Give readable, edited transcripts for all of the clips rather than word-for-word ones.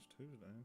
It's Tuesday.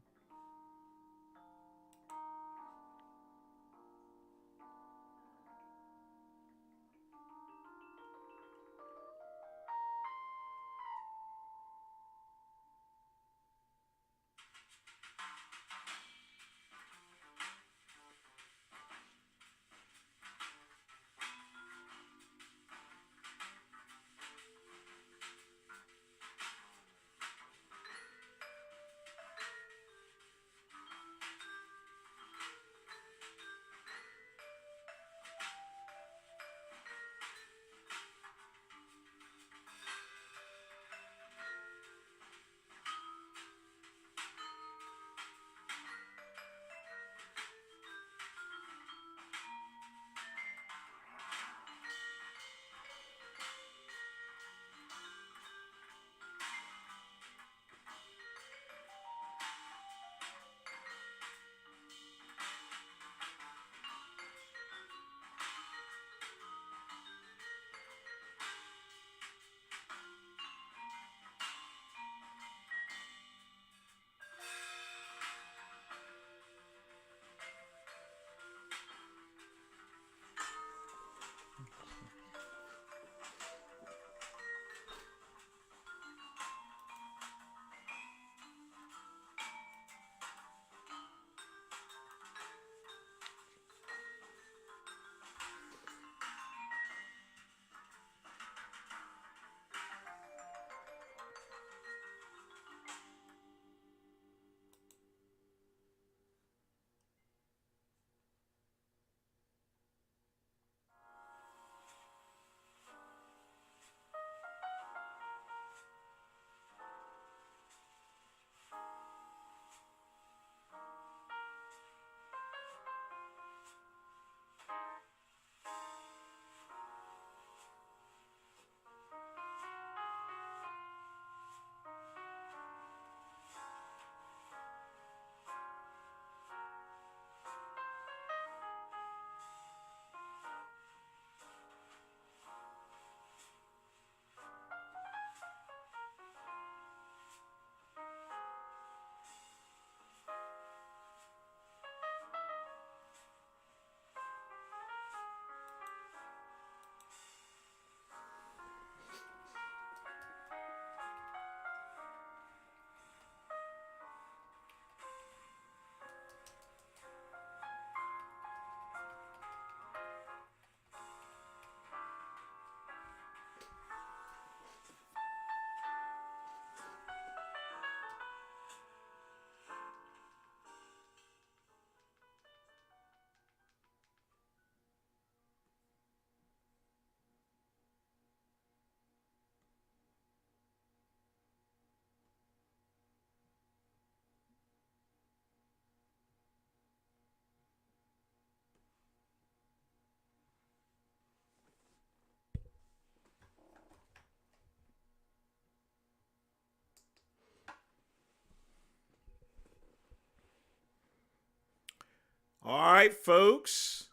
All right, folks.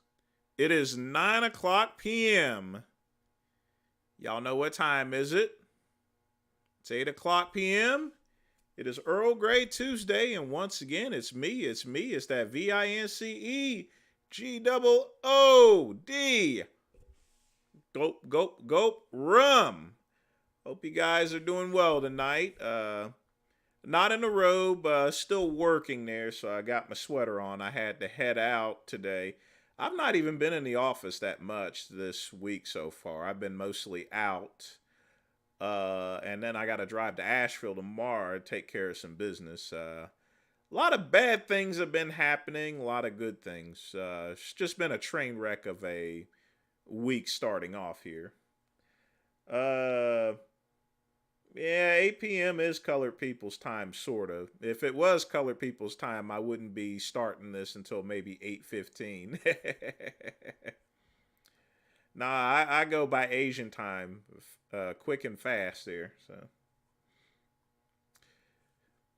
It is 9 o'clock p.m. Y'all know what time is it? It's 8 o'clock p.m. It is Earl Grey Tuesday, and once again, it's me. It's that VINCE GOOD. Gulp, gulp, gulp, rum. Hope you guys are doing well tonight. Not in a robe, still working there, so I got my sweater on. I had to head out today. I've not even been in the office that much this week so far. I've been mostly out. And then I got to drive to Asheville tomorrow to take care of some business. A lot of bad things have been happening, a lot of good things. It's just been a train wreck of a week starting off here. Uh, yeah, 8 p.m. is colored people's time, sort of. If it was colored people's time, I wouldn't be starting this until maybe 8:15. Nah, I go by Asian time, quick and fast there. So,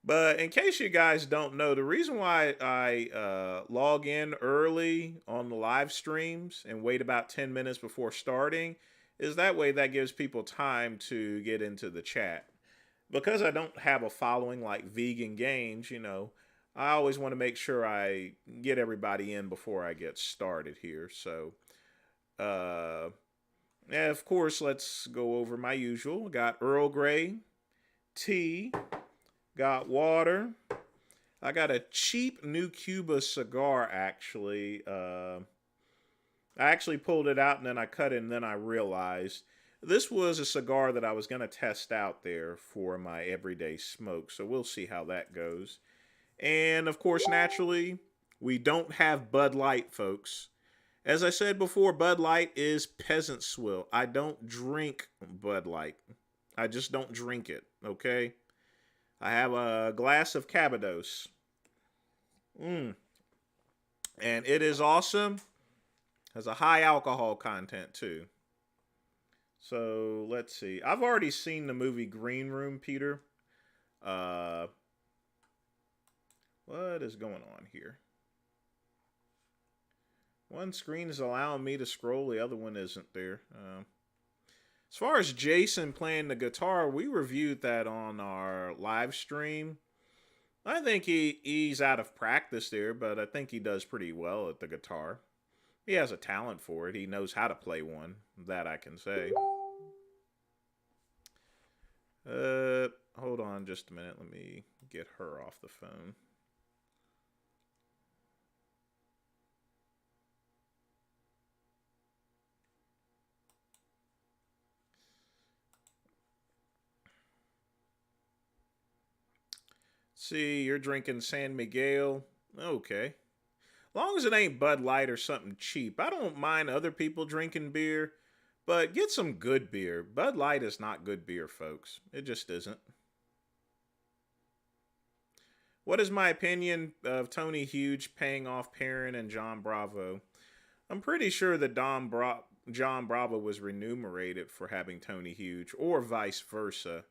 but in case you guys don't know, the reason why I log in early on the live streams and wait about 10 minutes before starting is that way that gives people time to get into the chat. because I don't have a following like Vegan Gains, I always want to make sure I get everybody in before I get started here. So, uh, yeah, of course, let's go over my usual. Got Earl Grey tea, got water. I got a cheap new Cuba cigar, actually. I actually pulled it out and then I cut it and then I realized this was a cigar that I was going to test out there for my everyday smoke. So we'll see how that goes. And of course, naturally, we don't have Bud Light, folks. As I said before, Bud Light is peasant swill. I don't drink Bud Light. I just don't drink it, okay? I have a glass of Cabados. And it is awesome. Has a high alcohol content, too. So, let's see. I've already seen the movie Green Room, Peter. What is going on here? One screen is allowing me to scroll, the other one isn't there. As far as Jason playing the guitar, we reviewed that on our live stream. I think he's out of practice there, but I think he does pretty well at the guitar. He has a talent for it. He knows how to play one. That I can say. Hold on just a minute. Let me get her off the phone. See, you're drinking San Miguel. Okay. Long as it ain't Bud Light or something cheap. I don't mind other people drinking beer, but get some good beer. Bud Light is not good beer, folks. It just isn't. What is my opinion of Tony Huge paying off Perrin and John Bravo? I'm pretty sure that John Bravo was remunerated for having Tony Huge, or vice versa.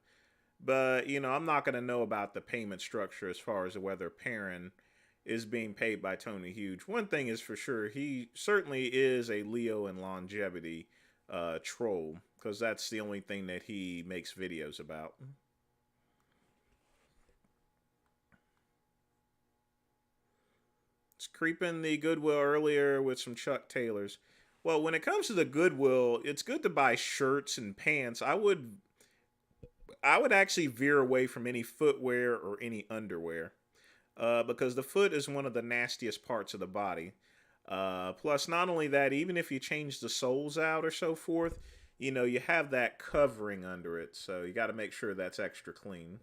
But, I'm not going to know about the payment structure as far as whether Perrin is being paid by Tony Huge. One thing is for sure, he certainly is a Leo and longevity troll, because that's the only thing that he makes videos about. It's creeping the Goodwill earlier with some Chuck Taylors. Well, when it comes to the Goodwill, it's good to buy shirts and pants. I would actually veer away from any footwear or any underwear. Because the foot is one of the nastiest parts of the body. Plus, not only that, even if you change the soles out or so forth, you have that covering under it. So you got to make sure that's extra clean.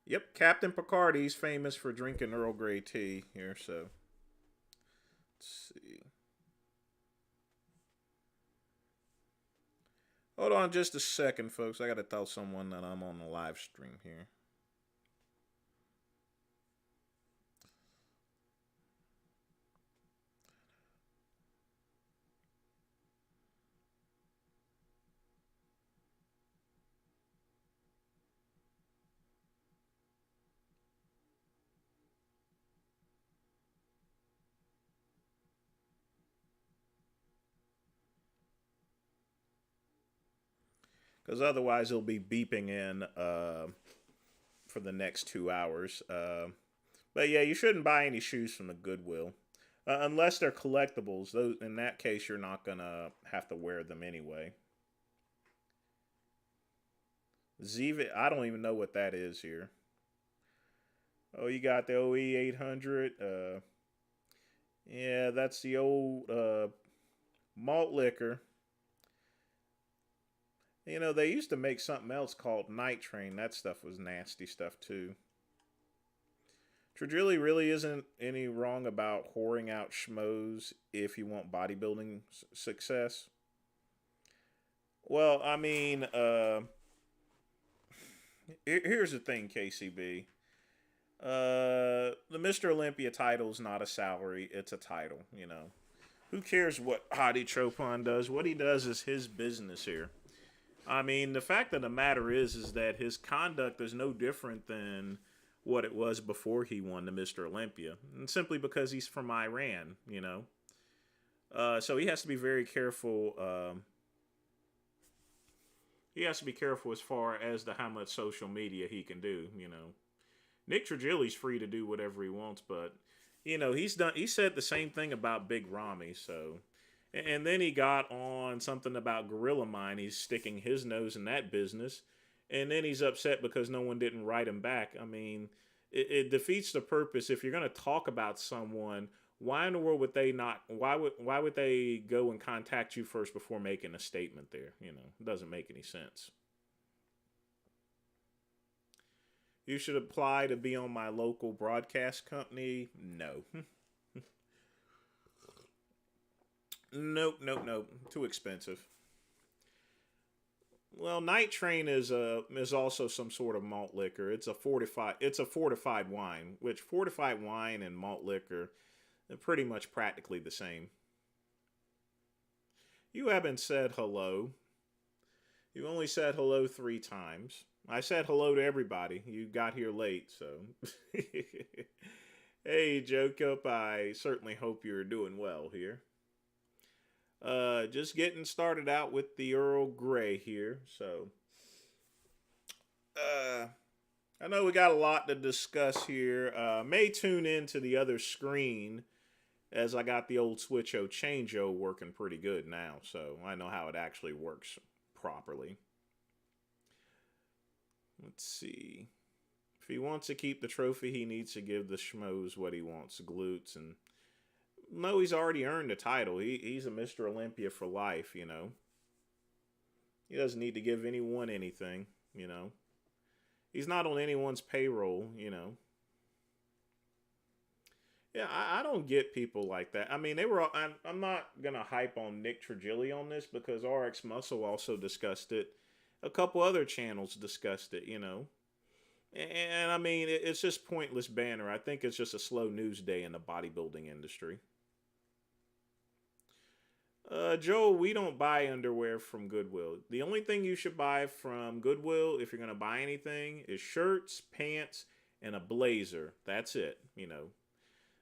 Yep, Captain Picard, he's famous for drinking Earl Grey tea here, so. Let's see. Hold on just a second, folks. I got to tell someone that I'm on the live stream here. Because otherwise it'll be beeping in for the next 2 hours. But yeah, you shouldn't buy any shoes from the Goodwill. Unless they're collectibles. Those, in that case, you're not going to have to wear them anyway. Ziva, I don't even know what that is here. Oh, you got the OE 800. Yeah, that's the old malt liquor. They used to make something else called Night Train. That stuff was nasty stuff, too. Trudrilli really isn't any wrong about whoring out schmoes if you want bodybuilding success. Well, I mean, here's the thing, KCB. The Mr. Olympia title's not a salary, it's a title, Who cares what Hadi Chopin does? What he does is his business here. I mean, the fact of the matter is that his conduct is no different than what it was before he won the Mr. Olympia. And simply because he's from Iran, So he has to be very careful he has to be careful as far as to how much social media he can do. Nick Trigili's free to do whatever he wants, but he said the same thing about Big Ramy. So, and then he got on something about Gorilla Mine. He's sticking his nose in that business, and then he's upset because no one didn't write him back. I mean, it defeats the purpose. If you're going to talk about someone, why in the world would they not? Why would they go and contact you first before making a statement there? It doesn't make any sense. You should apply to be on my local broadcast company. No. Nope, nope, nope. Too expensive. Well, Night Train is also some sort of malt liquor. It's a fortified wine, which fortified wine and malt liquor are pretty much practically the same. You haven't said hello. You only said hello 3 times. I said hello to everybody. You got here late, so. Hey, Jacob, I certainly hope you're doing well here. Just getting started out with the Earl Grey here, so. I know we got a lot to discuss here. May tune into the other screen as I got the old Switcho Changeo working pretty good now, so I know how it actually works properly. Let's see. If he wants to keep the trophy, he needs to give the schmoes what he wants, glutes. And no, he's already earned the title. He's a Mr. Olympia for life, He doesn't need to give anyone anything, He's not on anyone's payroll, Yeah, I don't get people like that. I mean, I'm not going to hype on Nick Trigili on this because RX Muscle also discussed it. A couple other channels discussed it, And I mean, it's just pointless banner. I think it's just a slow news day in the bodybuilding industry. Joel, we don't buy underwear from Goodwill. The only thing you should buy from Goodwill, if you're going to buy anything, is shirts, pants, and a blazer. That's it,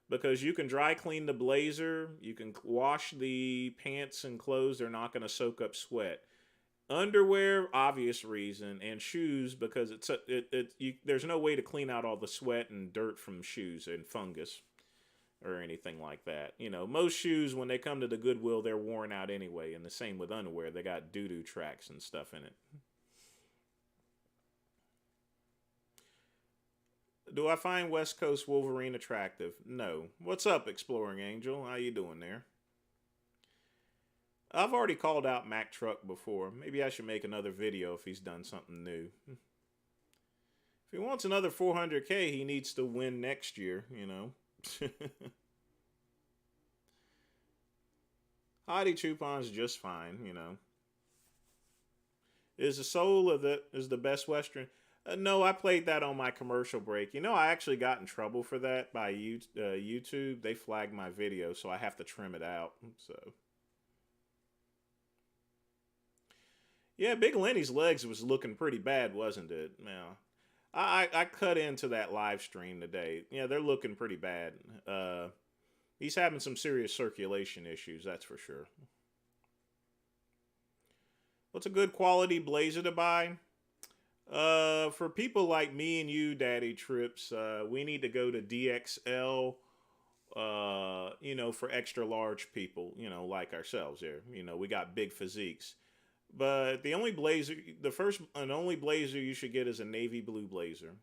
Because you can dry clean the blazer, you can wash the pants and clothes, they're not going to soak up sweat. Underwear, obvious reason, and shoes because there's no way to clean out all the sweat and dirt from shoes and fungus or anything like that. Most shoes when they come to the Goodwill, they're worn out anyway, and the same with underwear. They got doo-doo tracks and stuff in it. Do I find West Coast Wolverine attractive? No. What's up, Exploring Angel? How you doing there? I've already called out Mack Truck before. Maybe I should make another video if he's done something new. If he wants another 400K, he needs to win next year, Hottie Chupon's just fine, Is the soul of the best Western? No, I played that on my commercial break. I actually got in trouble for that by YouTube. They flagged my video, so I have to trim it out. So. Yeah, Big Lenny's legs was looking pretty bad, wasn't it? Now, I cut into that live stream today. Yeah, they're looking pretty bad. He's having some serious circulation issues, that's for sure. What's a good quality blazer to buy? For people like me and you, Daddy Trips, we need to go to DXL, for extra large people, like ourselves here. We got big physiques. But the first and only blazer you should get is a navy blue blazer,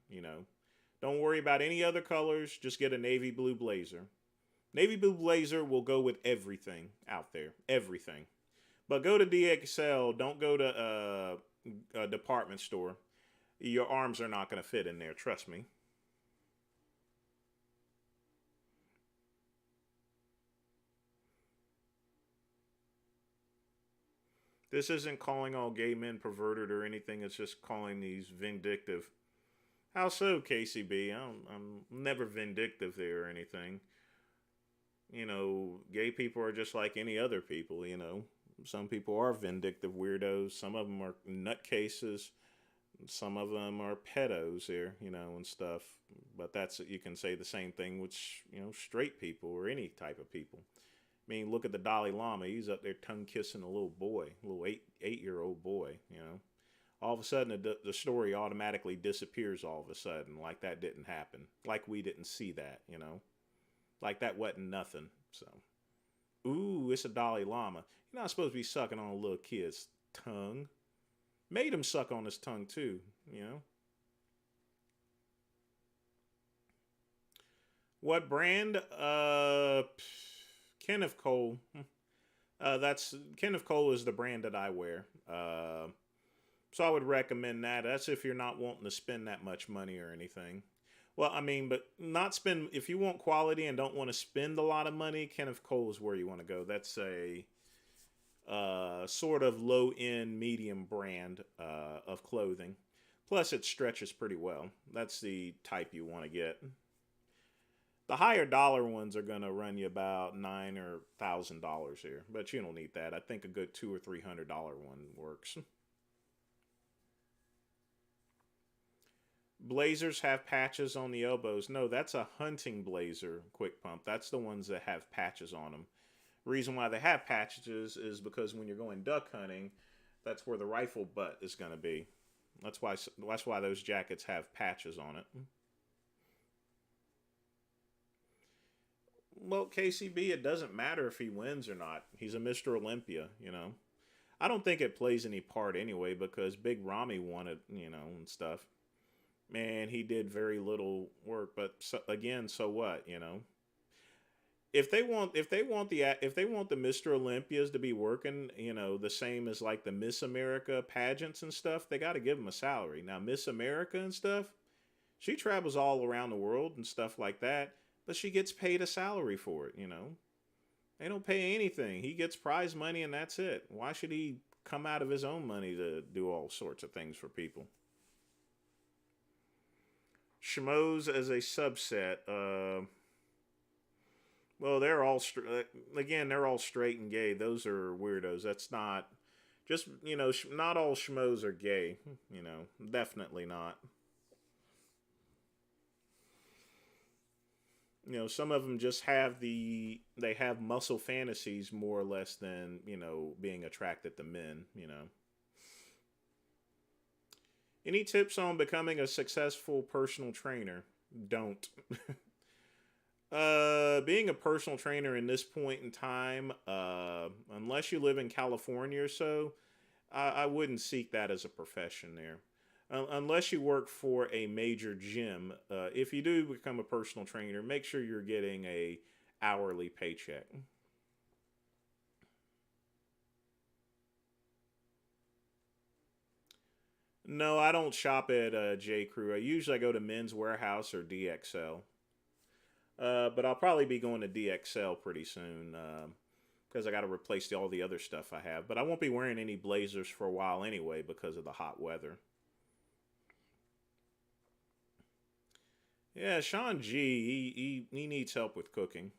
Don't worry about any other colors, just get a navy blue blazer. Navy blue blazer will go with everything out there, everything. But go to DXL, don't go to a department store. Your arms are not going to fit in there, trust me. This isn't calling all gay men perverted or anything. It's just calling these vindictive. How so, KCB? I'm never vindictive there or anything. Gay people are just like any other people, Some people are vindictive weirdos. Some of them are nutcases. Some of them are pedos here, and stuff. But you can say the same thing with, straight people or any type of people. I mean, look at the Dalai Lama. He's up there tongue kissing a little boy, a little eight-year-old boy, all of a sudden the story automatically disappears all of a sudden, like that didn't happen, like we didn't see that, like that wasn't nothing. So, ooh, it's a Dalai Lama. You're not supposed to be sucking on a little kid's tongue. Made him suck on his tongue too, you know. What brand? Kenneth Cole. That's Kenneth Cole is the brand that I wear. So I would recommend that. That's if you're not wanting to spend that much money or anything. Well, I mean, but not spend if you want quality and don't want to spend a lot of money. Kenneth Cole is where you want to go. That's a sort of low end, medium brand of clothing. Plus, it stretches pretty well. That's the type you want to get. The higher dollar ones are gonna run you about $9,000 here, but you don't need that. I think a good $200 or $300 one works. Blazers have patches on the elbows. No, that's a hunting blazer quick pump. That's the ones that have patches on them. Reason why they have patches is because when you're going duck hunting, that's where the rifle butt is going to be. That's why those jackets have patches on it. Well, KCB, it doesn't matter if he wins or not. He's a Mr. Olympia, I don't think it plays any part anyway because Big Ramy won it, and stuff. Man, he did very little work, but again, so what, If they want the Mr. Olympias to be working, the same as like the Miss America pageants and stuff, they got to give them a salary. Now, Miss America and stuff, she travels all around the world and stuff like that, but she gets paid a salary for it, They don't pay anything. He gets prize money and that's it. Why should he come out of his own money to do all sorts of things for people? Schmoes as a subset. Well, they're all straight and gay. Those are weirdos. That's not just not all schmoes are gay. Definitely not. Some of them just they have muscle fantasies more or less than being attracted to men. Any tips on becoming a successful personal trainer? Don't. Being a personal trainer in this point in time, unless you live in California or so, I wouldn't seek that as a profession there. Unless you work for a major gym, if you do become a personal trainer, make sure you're getting a hourly paycheck. No, I don't shop at J. Crew. I go to Men's Warehouse or DXL. But I'll probably be going to DXL pretty soon because I got to replace all the other stuff I have. But I won't be wearing any blazers for a while anyway because of the hot weather. Yeah, Sean G. He needs help with cooking.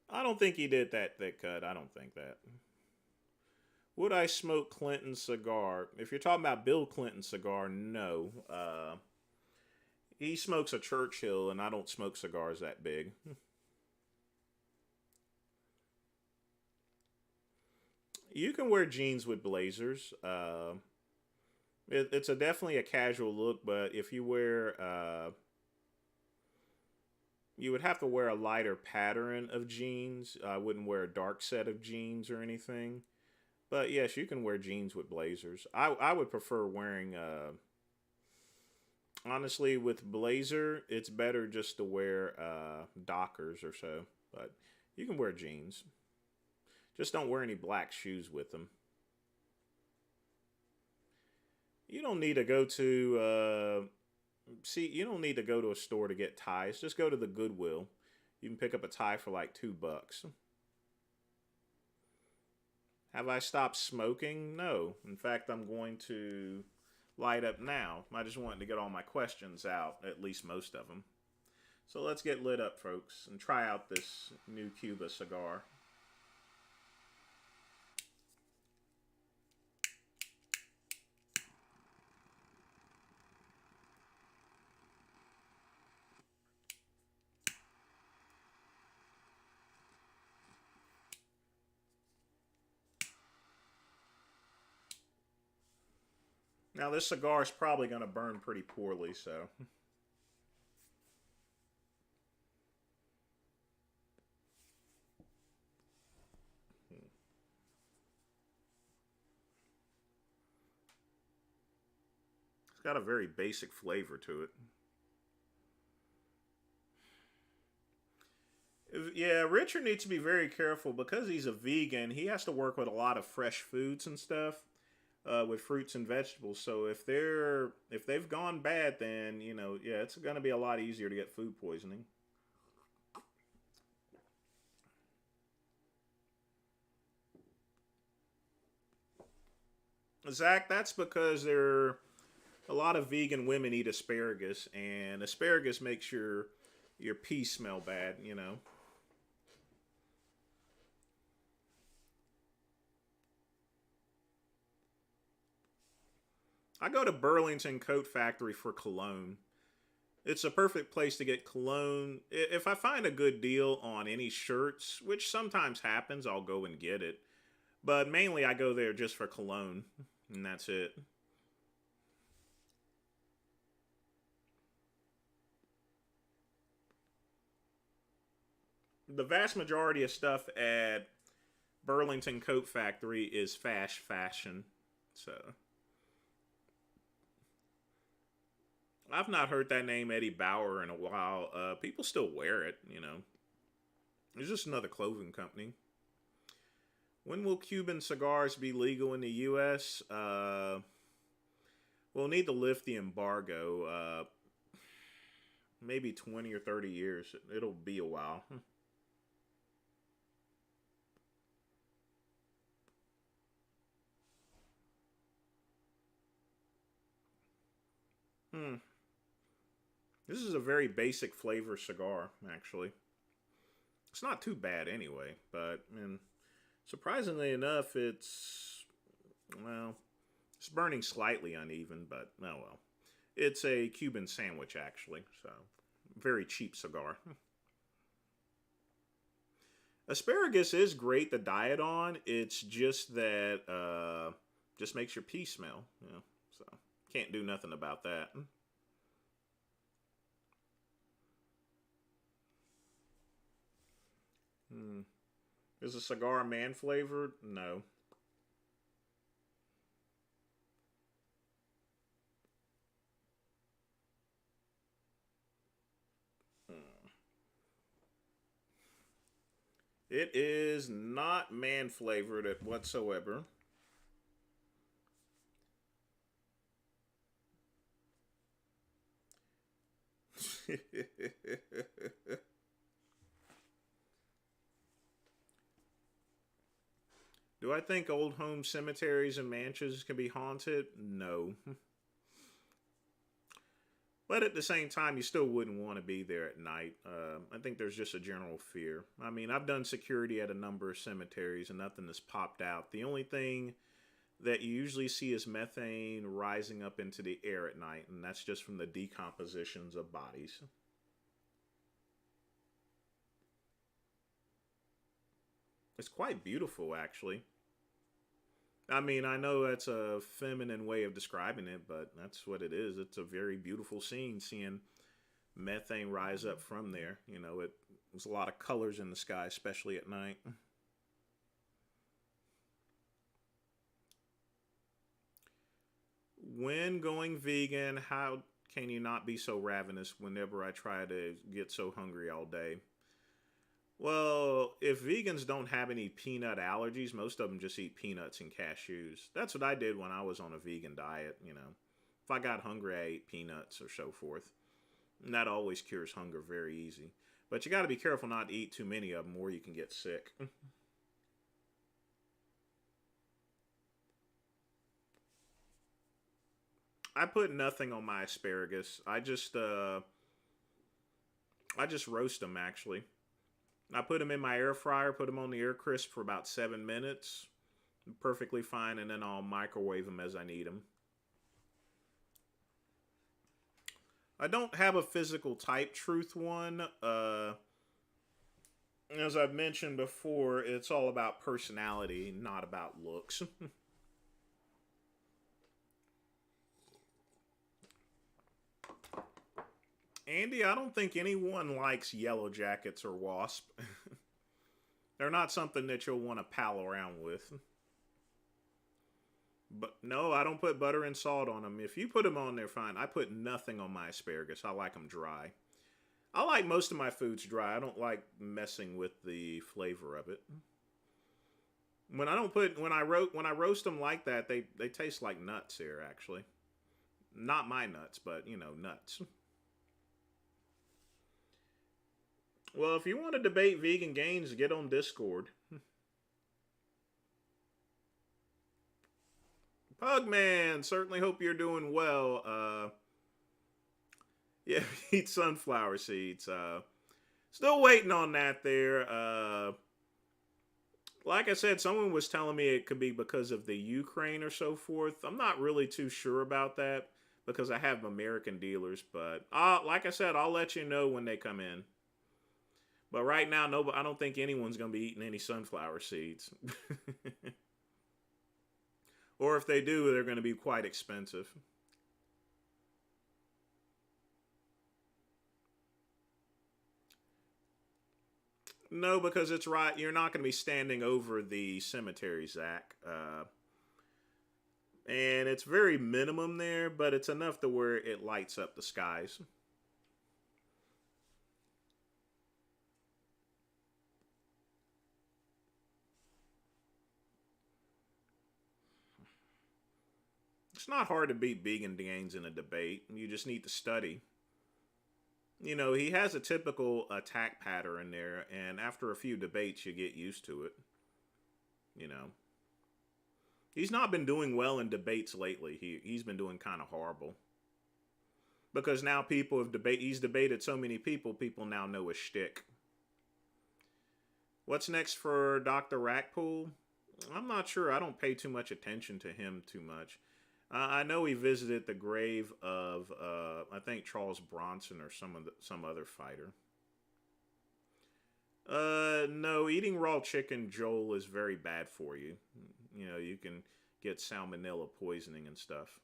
I don't think he did that thick cut. I don't think that. Would I smoke Clinton's cigar? If you're talking about Bill Clinton's cigar, no. He smokes a Churchill, and I don't smoke cigars that big. You can wear jeans with blazers. It's definitely a casual look, but if you wear, you would have to wear a lighter pattern of jeans. I wouldn't wear a dark set of jeans or anything. But yes, you can wear jeans with blazers. I would prefer wearing, honestly, with blazer, it's better just to wear Dockers or so. But you can wear jeans. Just don't wear any black shoes with them. You don't need to go to, you don't need to go to a store to get ties. Just go to the Goodwill. You can pick up a tie for like $2. Have I stopped smoking? No. In fact, I'm going to light up now. I just wanted to get all my questions out, at least most of them. So let's get lit up, folks, and try out this new Cuba cigar. Now, this cigar is probably going to burn pretty poorly, so. It's got a very basic flavor to it. Yeah, Richard needs to be very careful because he's a vegan. He has to work with a lot of fresh foods and stuff, with fruits and vegetables. So if they've gone bad, then yeah, it's going to be a lot easier to get food poisoning. Zach, that's because a lot of vegan women eat asparagus, and asparagus makes your pee smell bad. I go to Burlington Coat Factory for cologne. It's a perfect place to get cologne. If I find a good deal on any shirts, which sometimes happens, I'll go and get it. But mainly I go there just for cologne, and that's it. The vast majority of stuff at Burlington Coat Factory is fast fashion. So I've not heard that name Eddie Bauer in a while. People still wear it. It's just another clothing company. When will Cuban cigars be legal in the U.S.? We'll need to lift the embargo. Maybe 20 or 30 years. It'll be a while. Hmm. This is a very basic flavor cigar, actually. It's not too bad anyway, but surprisingly enough, well, it's burning slightly uneven, but oh well. It's a Cuban sandwich, actually, so very cheap cigar. Asparagus is great to diet on. It's just that just makes your pee smell. So can't do nothing about that. Hmm. Is a cigar man flavored? No. Hmm. It is not man flavored whatsoever. Do I think old home cemeteries and mansions can be haunted? No. But at the same time, you still wouldn't want to be there at night. I think there's just a general fear. I mean, I've done security at a number of cemeteries and nothing has popped out. The only thing that you usually see is methane rising up into the air at night, and that's just from the decompositions of bodies. It's quite beautiful, actually. I mean, I know that's a feminine way of describing it, but that's what it is. It's a very beautiful scene seeing methane rise up from there. There's a lot of colors in the sky, especially at night. When going vegan, how can you not be so ravenous whenever I try to get so hungry all day? Well, if vegans don't have any peanut allergies, most of them just eat peanuts and cashews. That's what I did when I was on a vegan diet. If I got hungry, I ate peanuts or so forth. And that always cures hunger very easy. But you got to be careful not to eat too many of them or you can get sick. I put nothing on my asparagus. I just roast them actually. I put them in my air fryer, put them on the air crisp for about 7 minutes. Perfectly fine, and then I'll microwave them as I need them. I don't have a physical type truth one. As I've mentioned before, it's all about personality, not about looks. Andy, I don't think anyone likes yellow jackets or wasp. They're not something that you'll want to pal around with. But no, I don't put butter and salt on them. If you put them on, they're fine. I put nothing on my asparagus. I like them dry. I like most of my foods dry. I don't like messing with the flavor of it. When I roast them like that, they taste like nuts here actually. Not my nuts, but nuts. Well, if you want to debate vegan gains, get on Discord. Pugman, certainly hope you're doing well. Yeah, eat sunflower seeds. Still waiting on that there. Like I said, someone was telling me it could be because of the Ukraine or so forth. I'm not really too sure about that because I have American dealers. But like I said, I'll let you know when they come in. But right now, no, I don't think anyone's going to be eating any sunflower seeds. Or if they do, they're going to be quite expensive. No, because it's right. You're not going to be standing over the cemetery, Zach. And it's very minimum there, but it's enough to where it lights up the skies. It's not hard to beat vegan gains in a debate. You just need to study. He has a typical attack pattern there, and after a few debates, you get used to it. You know. He's not been doing well in debates lately. He's been doing kind of horrible. Because now he's debated so many people, people now know his shtick. What's next for Dr. Rackpool? I'm not sure. I don't pay too much attention to him too much. I know he visited the grave of, I think, Charles Bronson or some other fighter. No, eating raw chicken, Joel, is very bad for you. You can get salmonella poisoning and stuff.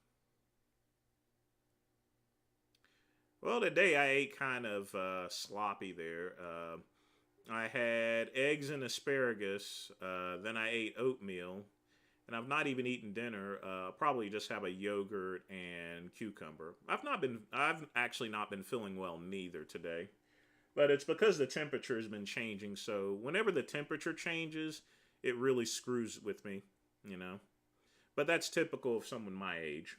Well, today I ate kind of sloppy there. I had eggs and asparagus. Then I ate oatmeal. And I've not even eaten dinner. Probably just have a yogurt and cucumber. I've actually not been feeling well neither today. But it's because the temperature has been changing. So whenever the temperature changes, it really screws with me, But that's typical of someone my age.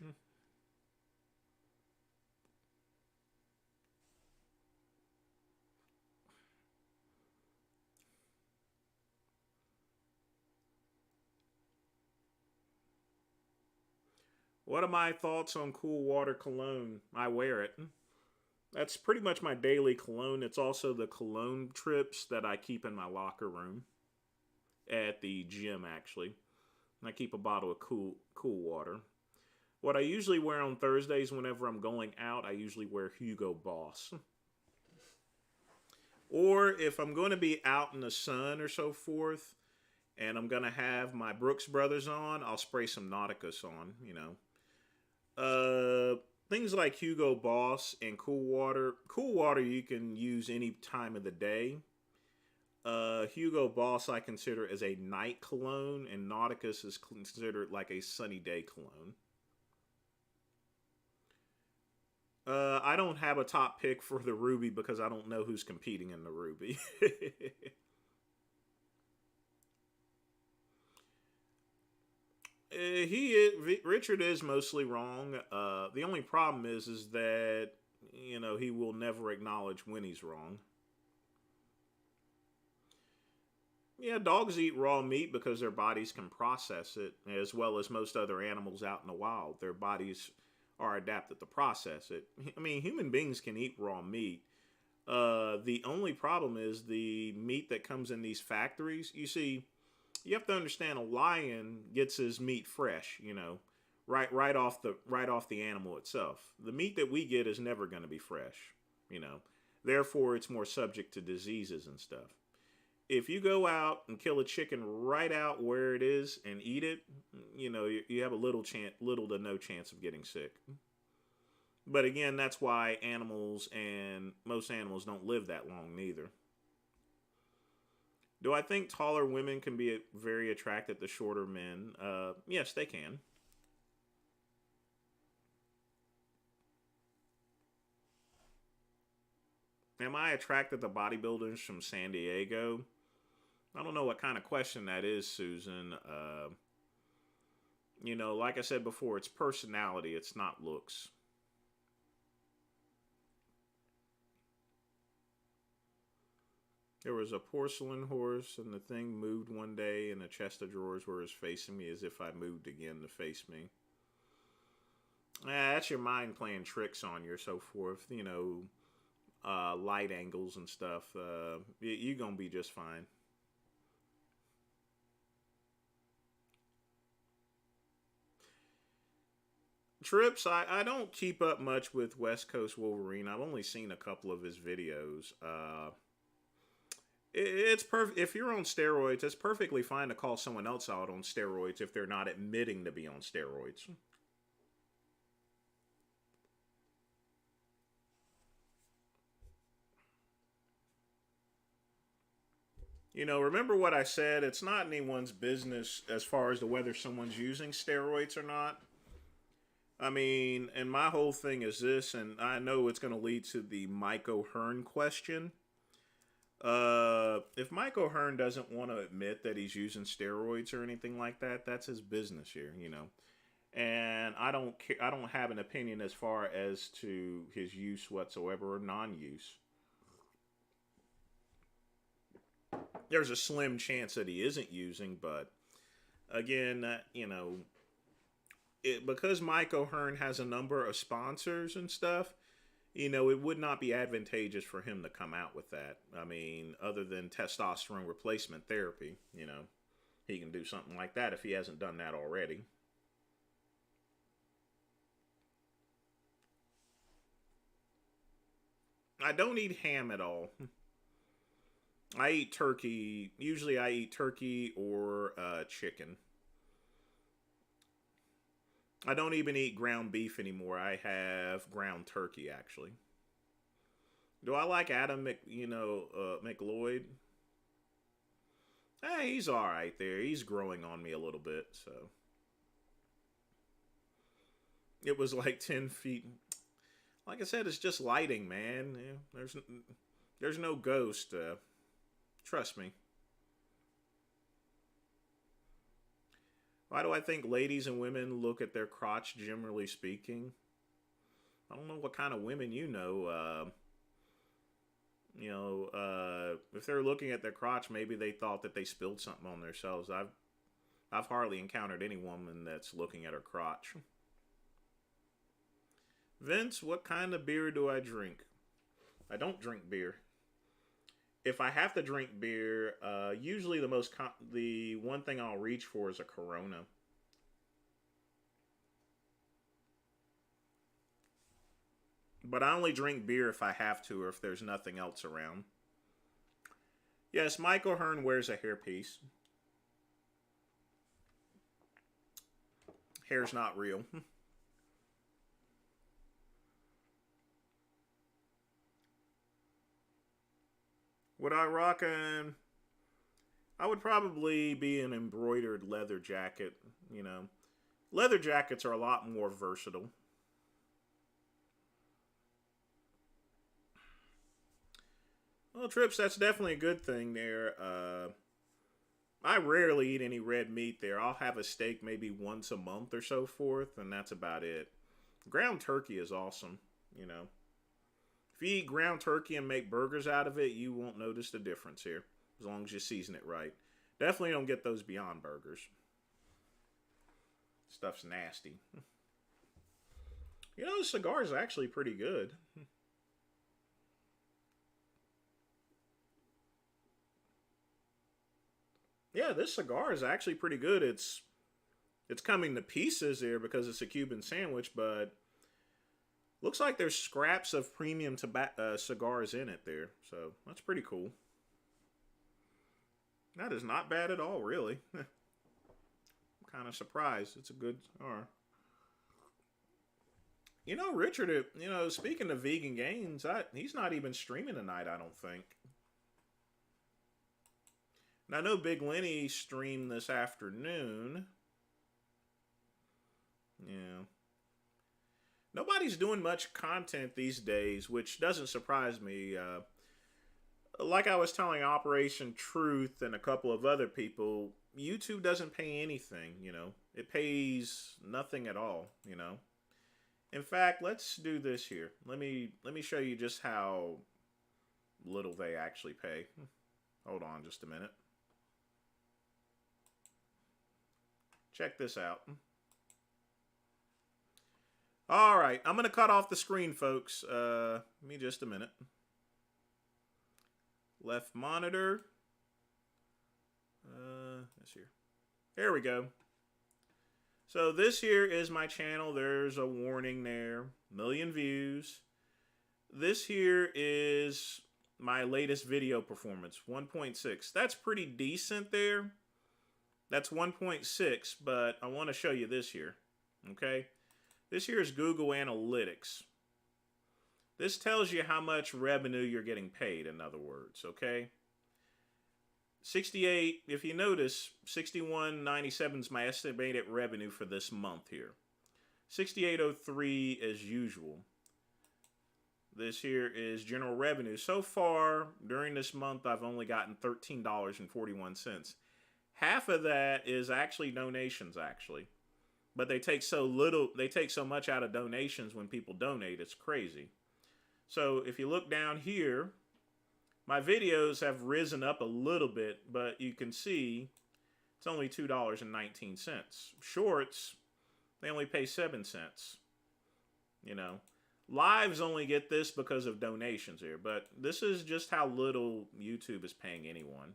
What are my thoughts on cool water cologne? I wear it. That's pretty much my daily cologne. It's also the cologne trips that I keep in my locker room at the gym, actually. And I keep a bottle of cool water. What I usually wear on Thursdays whenever I'm going out, I usually wear Hugo Boss. Or if I'm going to be out in the sun or so forth, and I'm going to have my Brooks Brothers on, I'll spray some Nauticus on, Things like Hugo Boss and Cool Water. Cool Water you can use any time of the day. Hugo Boss I consider as a night cologne, and Nauticus is considered like a sunny day cologne. I don't have a top pick for the Ruby because I don't know who's competing in the Ruby. Richard is mostly wrong. The only problem is that he will never acknowledge when he's wrong. Yeah, dogs eat raw meat because their bodies can process it, as well as most other animals out in the wild. Their bodies are adapted to process it. I mean, human beings can eat raw meat. The only problem is the meat that comes in these factories. You see, you have to understand a lion gets his meat fresh, right off the animal itself. The meat that we get is never going to be fresh, Therefore, it's more subject to diseases and stuff. If you go out and kill a chicken right out where it is and eat it, you have a little to no chance of getting sick. But again, that's why animals and most animals don't live that long neither. Do I think taller women can be very attracted to shorter men? Yes, they can. Am I attracted to bodybuilders from San Diego? I don't know what kind of question that is, Susan. Like I said before, it's personality, it's not looks. There was a porcelain horse, and the thing moved one day, and the chest of drawers were facing me as if I moved again to face me. That's your mind playing tricks on you, so forth. Light angles and stuff. You're gonna be just fine. Trips, I don't keep up much with West Coast Wolverine. I've only seen a couple of his videos. It's perfect. If you're on steroids, it's perfectly fine to call someone else out on steroids if they're not admitting to be on steroids. Remember what I said? It's not anyone's business as far as to whether someone's using steroids or not. I mean, and my whole thing is this, and I know it's going to lead to the Mike O'Hearn question. If Mike O'Hearn doesn't want to admit that he's using steroids or anything like that, that's his business here. And I don't care. I don't have an opinion as far as to his use whatsoever or non-use. There's a slim chance that he isn't using, but again, because Mike O'Hearn has a number of sponsors and stuff, it would not be advantageous for him to come out with that. I mean, other than testosterone replacement therapy, he can do something like that if he hasn't done that already. I don't eat ham at all. I eat turkey. Usually I eat turkey or chicken. I don't even eat ground beef anymore. I have ground turkey actually. Do I like Adam McLeod? He's all right there. He's growing on me a little bit, so it was like 10 feet. Like I said, it's just lighting, man. Yeah, there's no ghost. Trust me. Why do I think ladies and women look at their crotch, generally speaking? I don't know what kind of women you know. If they're looking at their crotch, maybe they thought that they spilled something on themselves. I've hardly encountered any woman that's looking at her crotch. Vince, what kind of beer do I drink? I don't drink beer. If I have to drink beer, usually the one thing I'll reach for is a Corona. But I only drink beer if I have to or if there's nothing else around. Yes, Michael Hearn wears a hairpiece. Hair's not real. Would I rock an... I would probably be an embroidered leather jacket. Leather jackets are a lot more versatile. Well, Trips, that's definitely a good thing there. I rarely eat any red meat there. I'll have a steak maybe once a month or so forth, and that's about it. Ground turkey is awesome, you know. If you eat ground turkey and make burgers out of it, you won't notice the difference here, as long as you season it right. Definitely don't get those Beyond Burgers. Stuff's nasty. The cigar is actually pretty good. Yeah, this cigar is actually pretty good. It's coming to pieces here because it's a Cuban sandwich, but looks like there's scraps of premium cigars in it there. So that's pretty cool. That is not bad at all, really. I'm kind of surprised. It's a good cigar. You know, Richard, you know, speaking of vegan gains, he's not even streaming tonight, I don't think. And I know Big Lenny streamed this afternoon. Yeah. Nobody's doing much content these days, which doesn't surprise me. Like I was telling Operation Truth and a couple of other people, YouTube doesn't pay anything, you know. It pays nothing at all, you know. In fact, let's do this here. Let me show you just how little they actually pay. Hold on just a minute. Check this out. All right, I'm going to cut off the screen, folks. Give me just a minute. Left monitor. This here. There we go. So this here is my channel. There's a warning there. 1,000,000 views. This here is my latest video performance, 1.6. That's pretty decent there. That's 1.6, but I want to show you this here. Okay? This here is Google Analytics. This tells you how much revenue you're getting paid, in other words, okay? 68, if you notice, 61.97 is my estimated revenue for this month here. 68.03 as usual. This here is general revenue. So far, during this month, I've only gotten $13.41. Half of that is actually donations, actually. But they take so much out of donations when people donate, it's crazy. So if you look down here, my videos have risen up a little bit, but you can see it's only $2.19. Shorts, they only pay 7 cents. You know, lives only get this because of donations here, but this is just how little YouTube is paying anyone.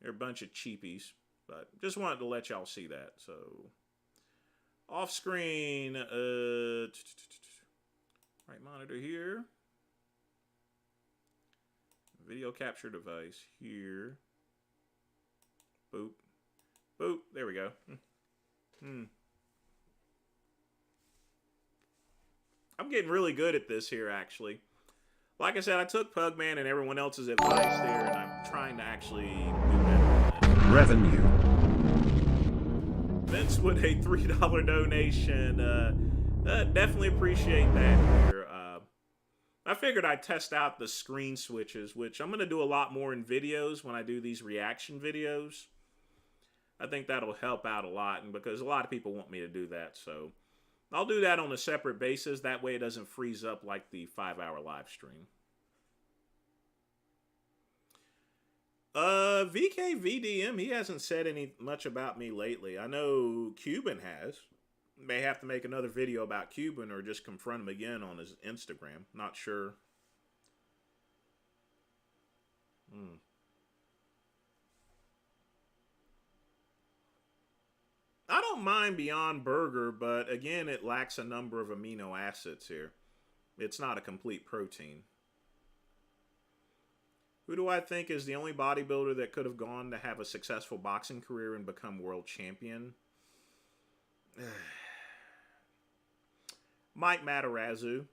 They're a bunch of cheapies, but just wanted to let y'all see that. So off screen, right monitor here. Video capture device here. Boop. Boop. There we go. I'm getting really good at this here, actually. Like I said, I took Pugman and everyone else's advice there, and I'm trying to actually do better. Revenue. Vince with a $3 donation. Definitely appreciate that here. I figured I'd test out the screen switches, which I'm going to do a lot more in videos when I do these reaction videos. I think that'll help out a lot, and because a lot of people want me to do that, so I'll do that on a separate basis. That way it doesn't freeze up like the 5-hour live stream. VKVDM, he hasn't said much about me lately. I know Cuban has. May have to make another video about Cuban or just confront him again on his Instagram. Not sure. I don't mind Beyond Burger, but again, it lacks a number of amino acids here. It's not a complete protein. Who do I think is the only bodybuilder that could have gone to have a successful boxing career and become world champion? Mike Matarazzo,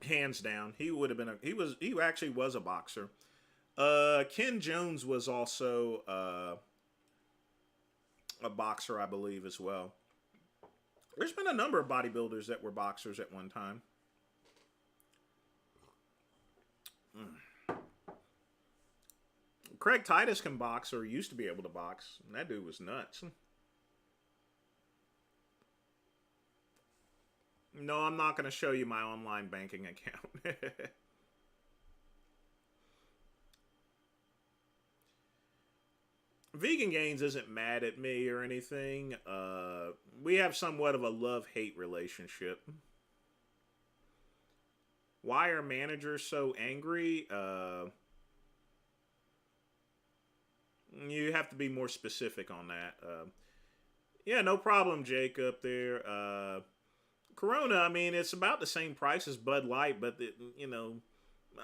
hands down. He would have been he actually was a boxer. Ken Jones was also a boxer, I believe, as well. There's been a number of bodybuilders that were boxers at one time. Craig Titus can box, or used to be able to box. And that dude was nuts. No, I'm not going to show you my online banking account. Vegan Gains isn't mad at me or anything. We have somewhat of a love-hate relationship. Why are managers so angry? You have to be more specific on that. Yeah, no problem, Jake, up there. Corona, I mean, it's about the same price as Bud Light, but, you know,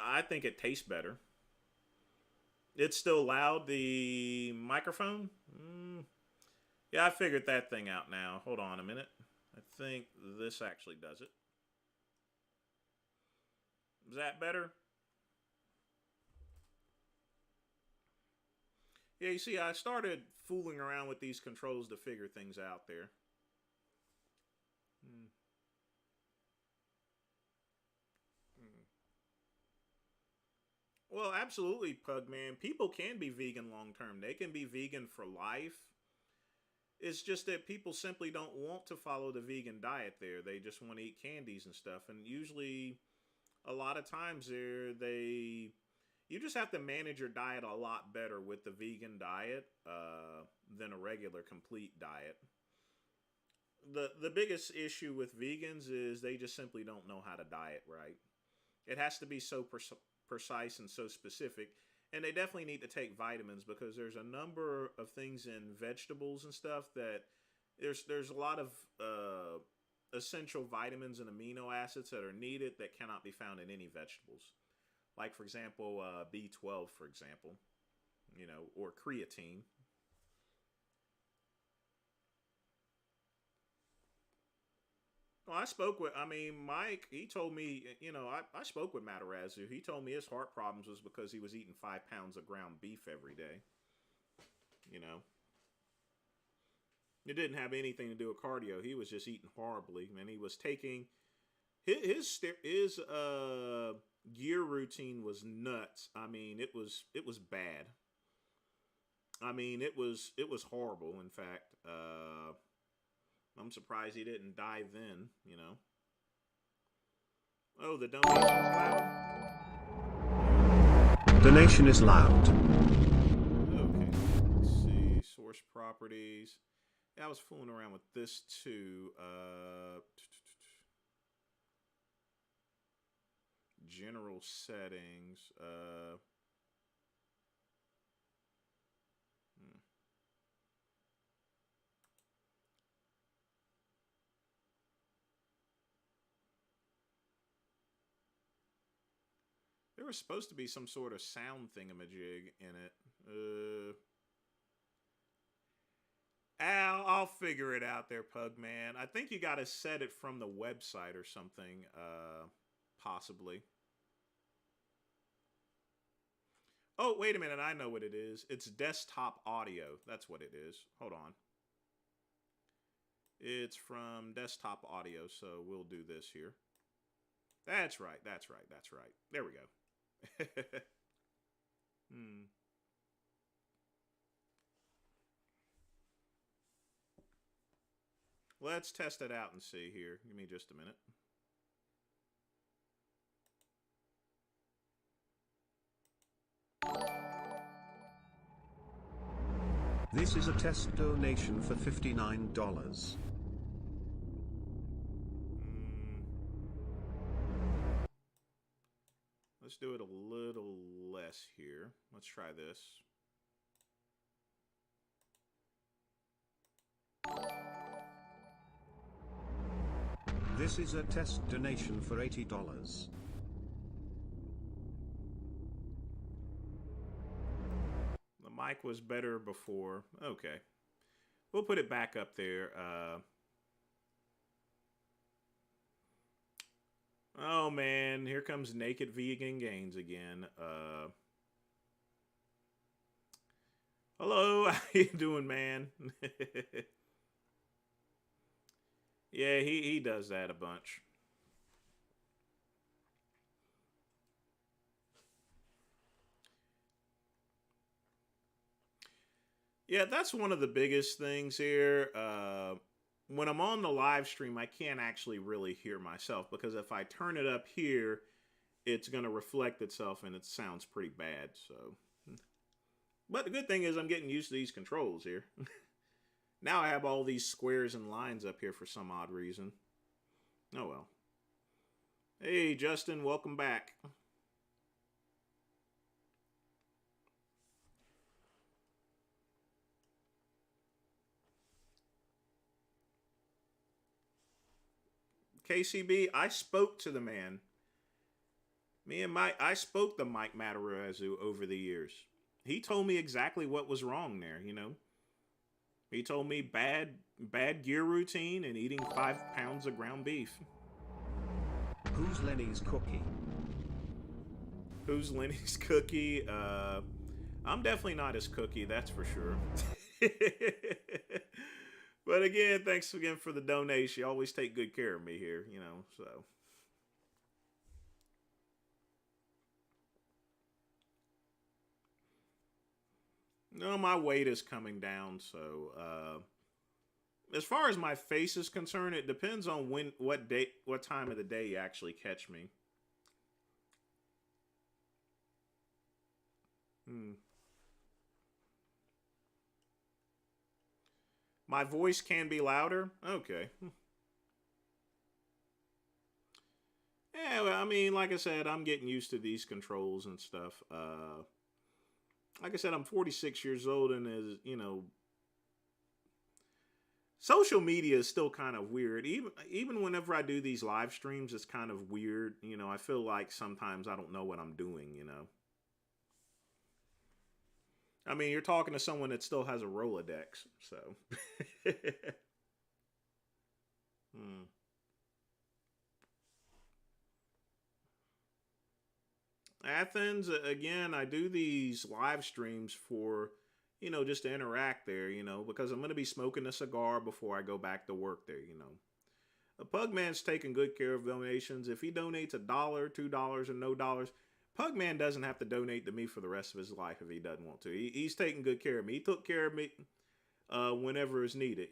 I think it tastes better. It's still loud, the microphone? Yeah, I figured that thing out now. Hold on a minute. I think this actually does it. Is that better? Yeah, you see, I started fooling around with these controls to figure things out there. Hmm. Well, absolutely, Pugman. People can be vegan long term. They can be vegan for life. It's just that people simply don't want to follow the vegan diet there. They just want to eat candies and stuff. And usually, a lot of times, you just have to manage your diet a lot better with the vegan diet than a regular complete diet. The biggest issue with vegans is they just simply don't know how to diet right. It has to be so precise and so specific. And they definitely need to take vitamins because there's a number of things in vegetables and stuff that there's a lot of essential vitamins and amino acids that are needed that cannot be found in any vegetables. Like, for example, B12, for example, or creatine. Well, Mike, he told me, I spoke with Matarazzo. He told me his heart problems was because he was eating 5 pounds of ground beef every day. You know, it didn't have anything to do with cardio. He was just eating horribly, and he was taking his gear routine was nuts. I mean, it was bad. I mean, it was horrible. In fact, I'm surprised he didn't die then. Oh, the donation loud? Donation is loud. Okay, let's see. Source properties. Yeah, I was fooling around with this too. General settings. There was supposed to be some sort of sound thingamajig in it. I'll figure it out there, Pugman. I think you got to set it from the website or something, possibly. Oh, wait a minute. I know what it is. It's desktop audio. That's what it is. Hold on. It's from desktop audio, so we'll do this here. That's right. That's right. That's right. There we go. Let's test it out and see here. Give me just a minute. This is a test donation for $59. Let's do it a little less here. Let's try this. This is a test donation for $80. The mic was better before. Okay. We'll put it back up there. Oh, man. Here comes Naked Vegan Gains again. Hello. How you doing, man? Yeah, he does that a bunch. Yeah, that's one of the biggest things here. When I'm on the live stream, I can't actually really hear myself because if I turn it up here, it's going to reflect itself and it sounds pretty bad. So, but the good thing is I'm getting used to these controls here. Now I have all these squares and lines up here for some odd reason. Oh well. Hey, Justin, welcome back. KCB, I spoke to the man. I spoke to Mike Matarazzo over the years. He told me exactly what was wrong there, He told me bad gear routine and eating 5 pounds of ground beef. Who's Lenny's cookie? Who's Lenny's cookie? I'm definitely not his cookie, that's for sure. But again, thanks again for the donation. You always take good care of me here, you know, so. No, my weight is coming down, so as far as my face is concerned, it depends on what time of the day you actually catch me. My voice can be louder? Okay. Yeah, well, I mean, like I said, I'm getting used to these controls and stuff. Like I said, I'm 46 years old, and social media is still kind of weird. Even whenever I do these live streams, it's kind of weird. You know, I feel like sometimes I don't know what I'm doing, you know. I mean, you're talking to someone that still has a Rolodex, so. Athens, again, I do these live streams for, just to interact there, because I'm going to be smoking a cigar before I go back to work there, Pugman's taking good care of donations. If he donates $1, $2, or no dollars, Pugman doesn't have to donate to me for the rest of his life if he doesn't want to. He's taking good care of me. He took care of me whenever it's needed,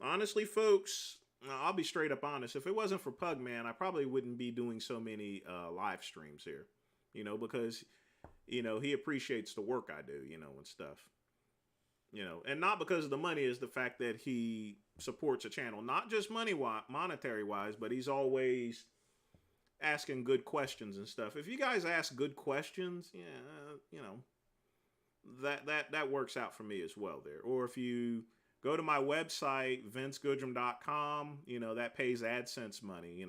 Honestly, folks, I'll be straight up honest. If it wasn't for Pugman, I probably wouldn't be doing so many live streams here, because, he appreciates the work I do, and stuff. And not because of the money, is the fact that he supports a channel, not just monetary wise, but he's always asking good questions and stuff. If you guys ask good questions, that works out for me as well there. Or if you go to my website, vincegoodrum.com, that pays AdSense money,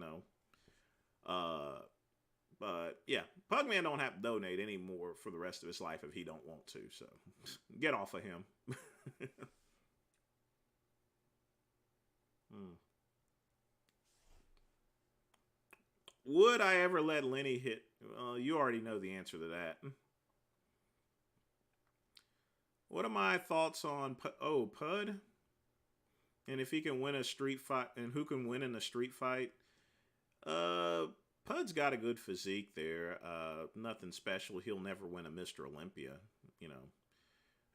but yeah, Pugman don't have to donate anymore for the rest of his life if he don't want to. So get off of him. Would I ever let Lenny hit? You already know the answer to that. What are my thoughts on Pud? And if he can win a street fight, and who can win in a street fight? Pud's got a good physique there. Nothing special. He'll never win a Mr. Olympia,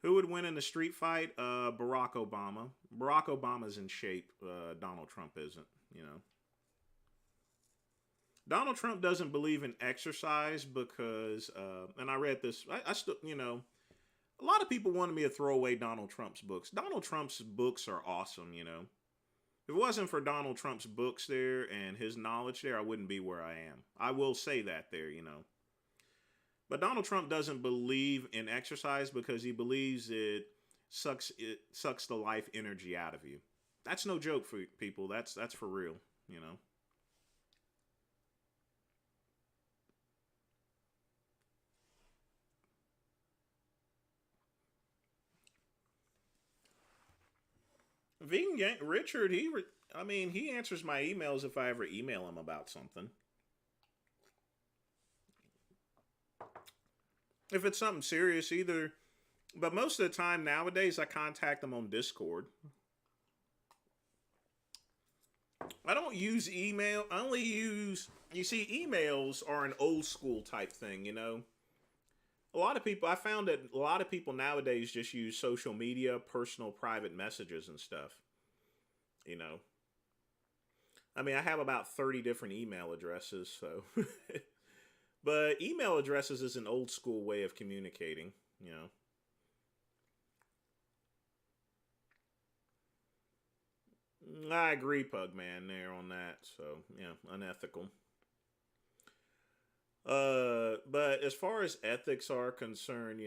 Who would win in a street fight? Barack Obama. Barack Obama's in shape. Donald Trump isn't, Donald Trump doesn't believe in exercise because, and I read this, I still, a lot of people wanted me to throw away Donald Trump's books. Donald Trump's books are awesome, If it wasn't for Donald Trump's books there and his knowledge there, I wouldn't be where I am. I will say that there, But Donald Trump doesn't believe in exercise because he believes it sucks the life energy out of you. That's no joke for people. That's for real, Vegan Gang, Richard, he answers my emails if I ever email him about something. If it's something serious, but most of the time nowadays I contact them on Discord. I don't use email. I only use, emails are an old school type thing, I found that a lot of people nowadays just use social media, personal, private messages and stuff, I have about 30 different email addresses, so. But email addresses is an old school way of communicating, I agree, Pugman, there on that, so, yeah, unethical. But as far as ethics are concerned,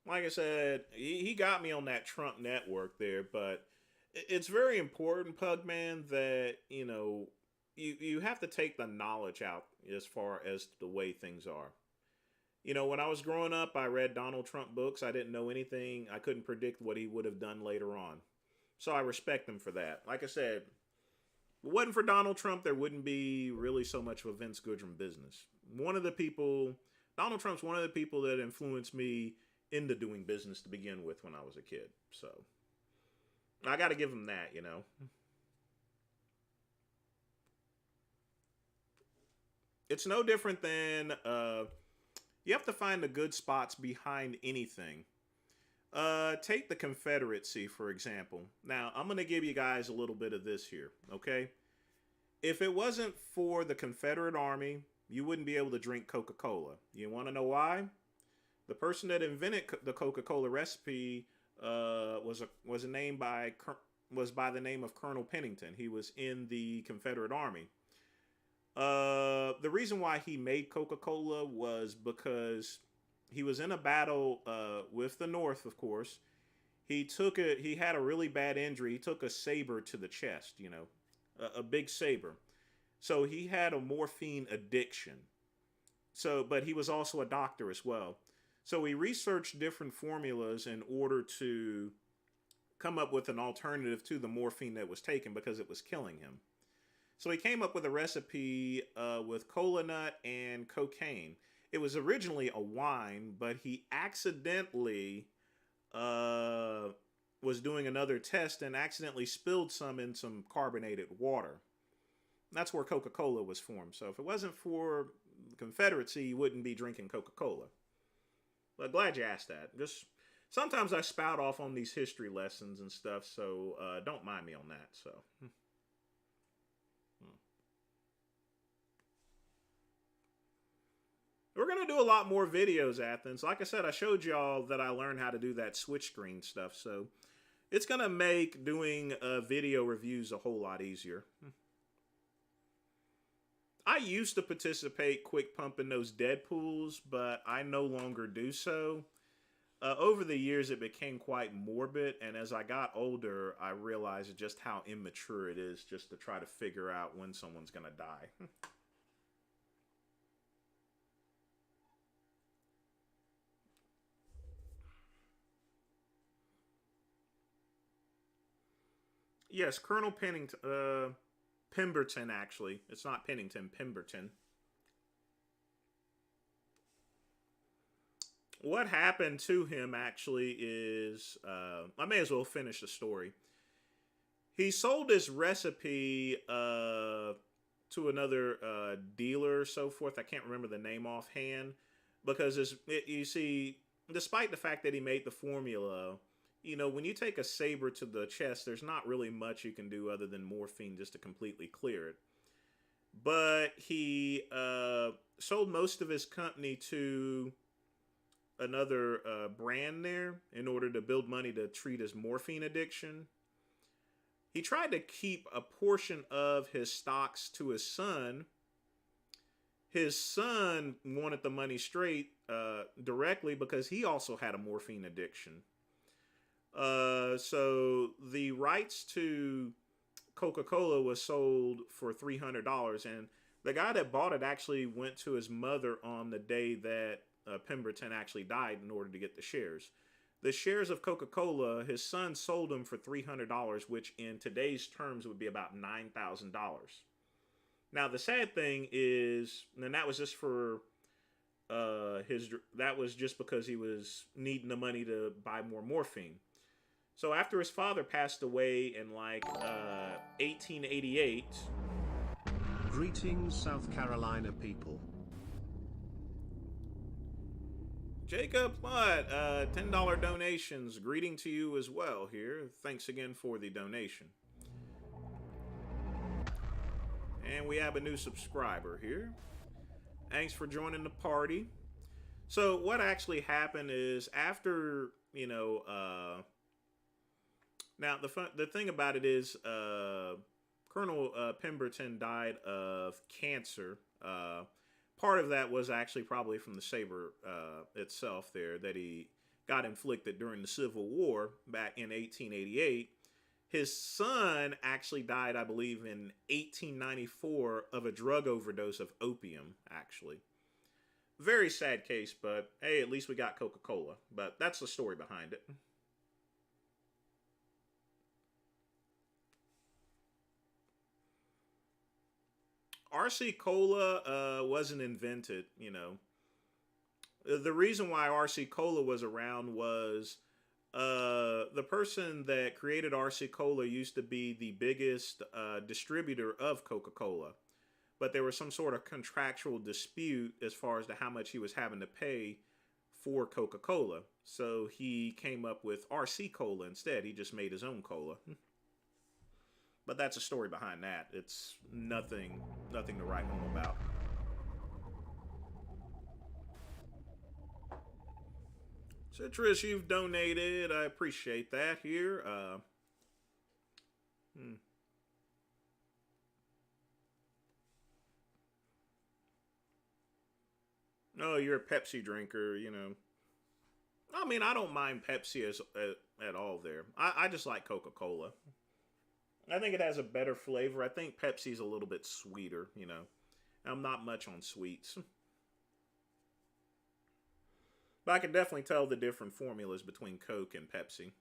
like I said, he got me on that Trump network there, but it's very important, Pugman, that, you have to take the knowledge out as far as the way things are. You know, when I was growing up, I read Donald Trump books. I didn't know anything. I couldn't predict what he would have done later on. So I respect him for that. Like I said, if it wasn't for Donald Trump, there wouldn't be really so much of a Vince Goodrum business. One of the people, Donald Trump's one of the people that influenced me into doing business to begin with when I was a kid. So I got to give him that, you know. It's no different than you have to find the good spots behind anything. Take the Confederacy, for example. Now, I'm going to give you guys a little bit of this here, okay? If it wasn't for the Confederate Army, you wouldn't be able to drink Coca-Cola. You want to know why? The person that invented the Coca-Cola recipe was by the name of Colonel Pennington. He was in the Confederate Army. The reason why he made Coca-Cola was because he was in a battle with the North, of course. He had a really bad injury. He took a saber to the chest, you know, a big saber. So he had a morphine addiction. But he was also a doctor as well. So he researched different formulas in order to come up with an alternative to the morphine that was taken because it was killing him. So he came up with a recipe with cola nut and cocaine. It was originally a wine, but he accidentally was doing another test and accidentally spilled some in some carbonated water. That's where Coca-Cola was formed. So if it wasn't for the Confederacy, you wouldn't be drinking Coca-Cola. But glad you asked that. Just sometimes I spout off on these history lessons and stuff, so don't mind me on that. So. We're going to do a lot more videos, Athens. Like I said, I showed y'all that I learned how to do that switch screen stuff, so it's going to make doing video reviews a whole lot easier. I used to participate quick pumping those Deadpools, but I no longer do so. Over the years, it became quite morbid, and as I got older, I realized just how immature it is just to try to figure out when someone's going to die. Yes, Colonel Pennington, Pemberton, actually. It's not Pennington, Pemberton. What happened to him, actually, is... I may as well finish the story. He sold this recipe to another dealer, so forth. I can't remember the name offhand. Because, you see, despite the fact that he made the formula... You know, when you take a saber to the chest, there's not really much you can do other than morphine just to completely clear it. But he sold most of his company to another brand there in order to build money to treat his morphine addiction. He tried to keep a portion of his stocks to his son. His son wanted the money straight directly because he also had a morphine addiction. So the rights to Coca-Cola was sold for $300, and the guy that bought it actually went to his mother on the day that Pemberton actually died in order to get the shares. The shares of Coca-Cola, his son sold them for $300, which in today's terms would be about $9,000. Now the sad thing is, and that was just for that was just because he was needing the money to buy more morphine. So after his father passed away in like 1888. Greetings, South Carolina people. Jacob Lutt, $10 donations. Greeting to you as well here. Thanks again for the donation. And we have a new subscriber here. Thanks for joining the party. So what actually happened is after, you know, now the thing about it is Colonel Pemberton died of cancer. Part of that was actually probably from the saber itself there that he got inflicted during the Civil War back in 1888. His son actually died, I believe, in 1894 of a drug overdose of opium, actually. Very sad case, but hey, at least we got Coca-Cola. But that's the story behind it. RC Cola wasn't invented, you know. The reason why RC Cola was around was the person that created RC Cola used to be the biggest distributor of Coca Cola. But there was some sort of contractual dispute as far as to how much he was having to pay for Coca Cola. So he came up with RC Cola instead. He just made his own cola. But that's a story behind that. It's nothing to write home about. Citrus, you've donated. I appreciate that here. Oh, you're a Pepsi drinker, you know. I mean, I don't mind Pepsi at all there. I just like Coca-Cola. I think it has a better flavor. I think Pepsi's a little bit sweeter, you know. I'm not much on sweets. But I can definitely tell the different formulas between Coke and Pepsi.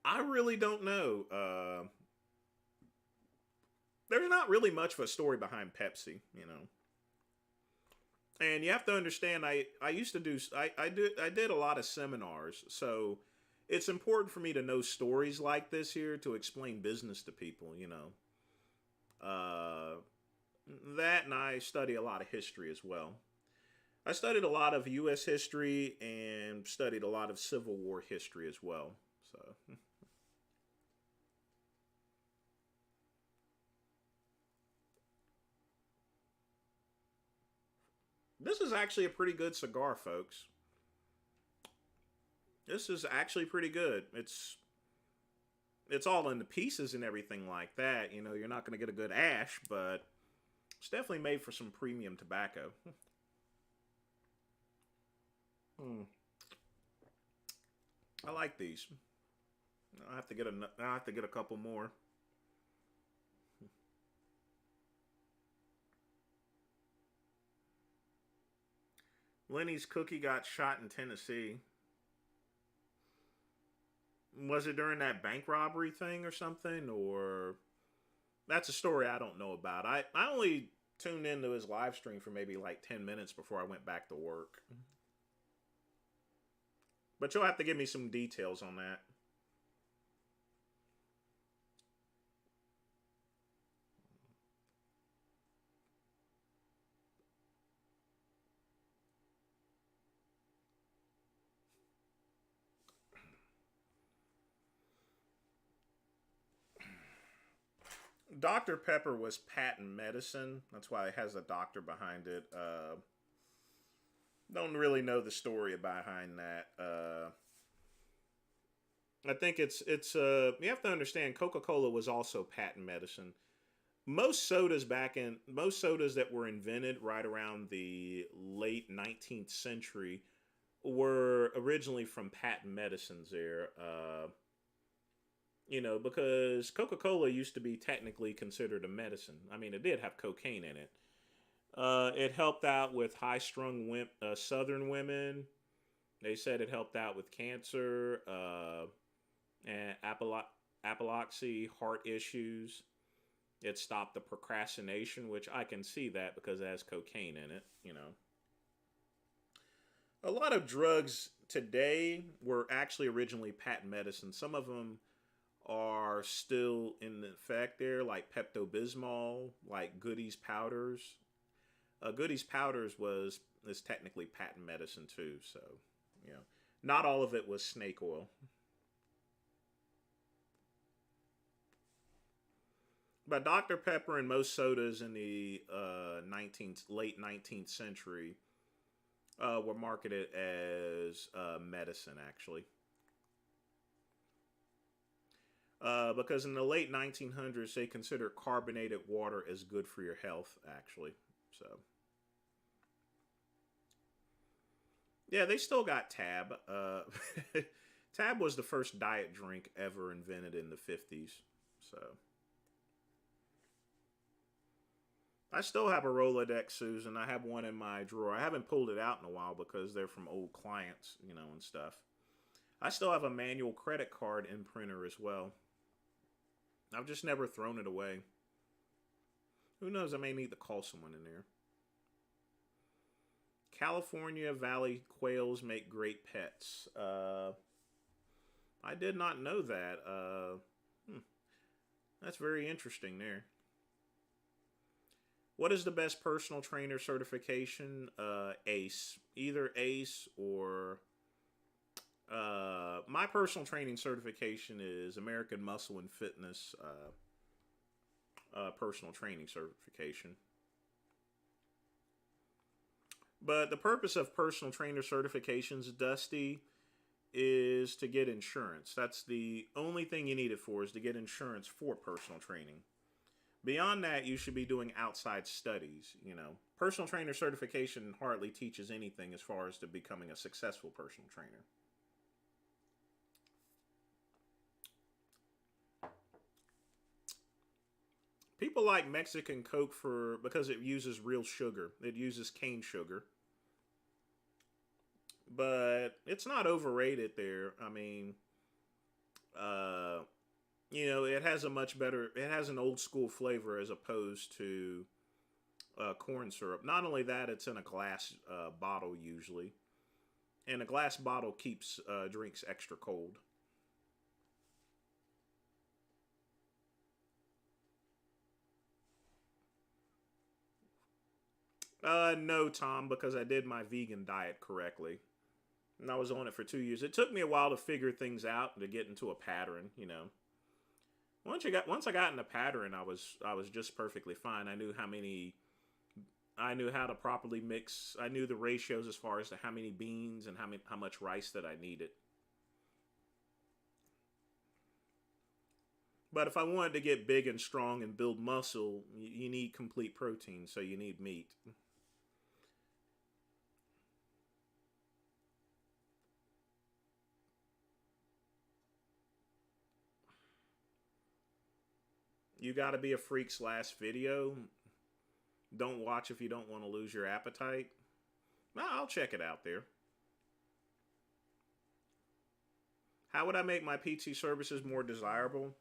I really don't know. There's not really much of a story behind Pepsi, you know. And you have to understand, I used to do I did a lot of seminars, so it's important for me to know stories like this here to explain business to people, you know. That, and I study a lot of history as well. I studied a lot of U.S. history and studied a lot of Civil War history as well. So this is actually a pretty good cigar, folks. This is actually pretty good. It's all in the pieces and everything like that. You know, you're not going to get a good ash, but it's definitely made for some premium tobacco. I like these. I have to get a couple more. Lenny's cookie got shot in Tennessee. Was it during that bank robbery thing or something? Or that's a story I don't know about. I only tuned into his live stream for maybe like 10 minutes before I went back to work. But you'll have to give me some details on that. Dr. Pepper was patent medicine. That's why it has a doctor behind it. Don't really know the story behind that. I think it's you have to understand Coca-Cola was also patent medicine. Most sodas that were invented right around the late 19th century were originally from patent medicines there. You know, because Coca-Cola used to be technically considered a medicine. I mean, it did have cocaine in it. It helped out with high-strung Southern women. They said it helped out with cancer and epilepsy, heart issues. It stopped the procrastination, which I can see that because it has cocaine in it, you know. A lot of drugs today were actually originally patent medicine. Some of them are still in effect there, like Pepto-Bismol, like Goody's powders. Goody's powders is technically patent medicine too, so you know, not all of it was snake oil. But Dr. Pepper and most sodas in the late 19th century were marketed as medicine, actually. Because in the late 1900s, they considered carbonated water as good for your health, actually. So, yeah, they still got Tab. Tab was the first diet drink ever invented in the 50s. So, I still have a Rolodex, Susan. I have one in my drawer. I haven't pulled it out in a while because they're from old clients, you know, and stuff. I still have a manual credit card imprinter as well. I've just never thrown it away. Who knows? I may need to call someone in there. California Valley quails make great pets. I did not know that. That's very interesting there. What is the best personal trainer certification? ACE. Either ACE or... my personal training certification is American Muscle and Fitness personal training certification. But the purpose of personal trainer certifications, Dusty, is to get insurance. That's the only thing you need it for, is to get insurance for personal training. Beyond that, you should be doing outside studies, you know. Personal trainer certification hardly teaches anything as far as to becoming a successful personal trainer. People like Mexican Coke because it uses real sugar. It uses cane sugar. But it's not overrated there. I mean, you know, it has an old school flavor as opposed to corn syrup. Not only that, it's in a glass bottle usually. And a glass bottle keeps drinks extra cold. No, Tom, because I did my vegan diet correctly. And I was on it for 2 years. It took me a while to figure things out and to get into a pattern, you know. Once I got in a pattern, I was just perfectly fine. I knew how to properly mix. I knew the ratios as far as to how many beans and how much rice that I needed. But if I wanted to get big and strong and build muscle, you need complete protein, so you need meat. You gotta be a freak's last video. Don't watch if you don't want to lose your appetite. I'll check it out there. How would I make my PT services more desirable?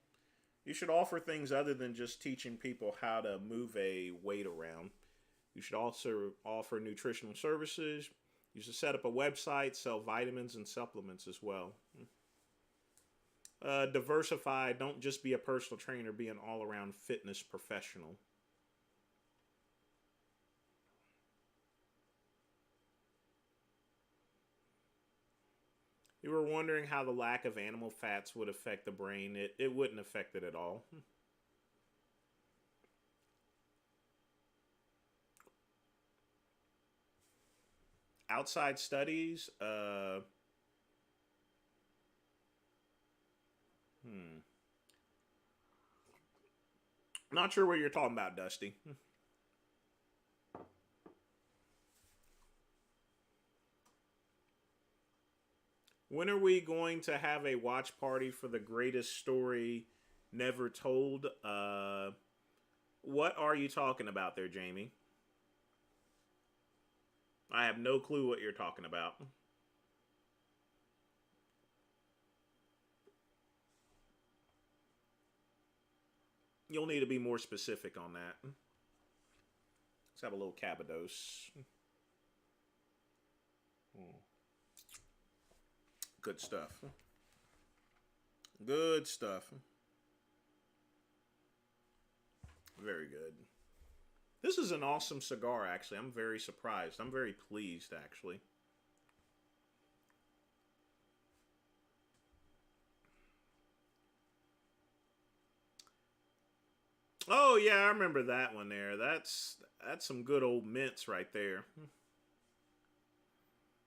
You should offer things other than just teaching people how to move a weight around. You should also offer nutritional services. You should set up a website, sell vitamins and supplements as well. Diversify. Don't just be a personal trainer, be an all-around fitness professional. You were wondering how the lack of animal fats would affect the brain. It wouldn't affect it at all. Outside studies, not sure what you're talking about, Dusty. When are we going to have a watch party for the greatest story never told? What are you talking about there, Jamie? I have no clue what you're talking about. You'll need to be more specific on that. Let's have a little Cabados. Good stuff. Good stuff. Very good. This is an awesome cigar, actually. I'm very surprised. I'm very pleased, actually. Oh, yeah, I remember that one there. That's some good old mints right there.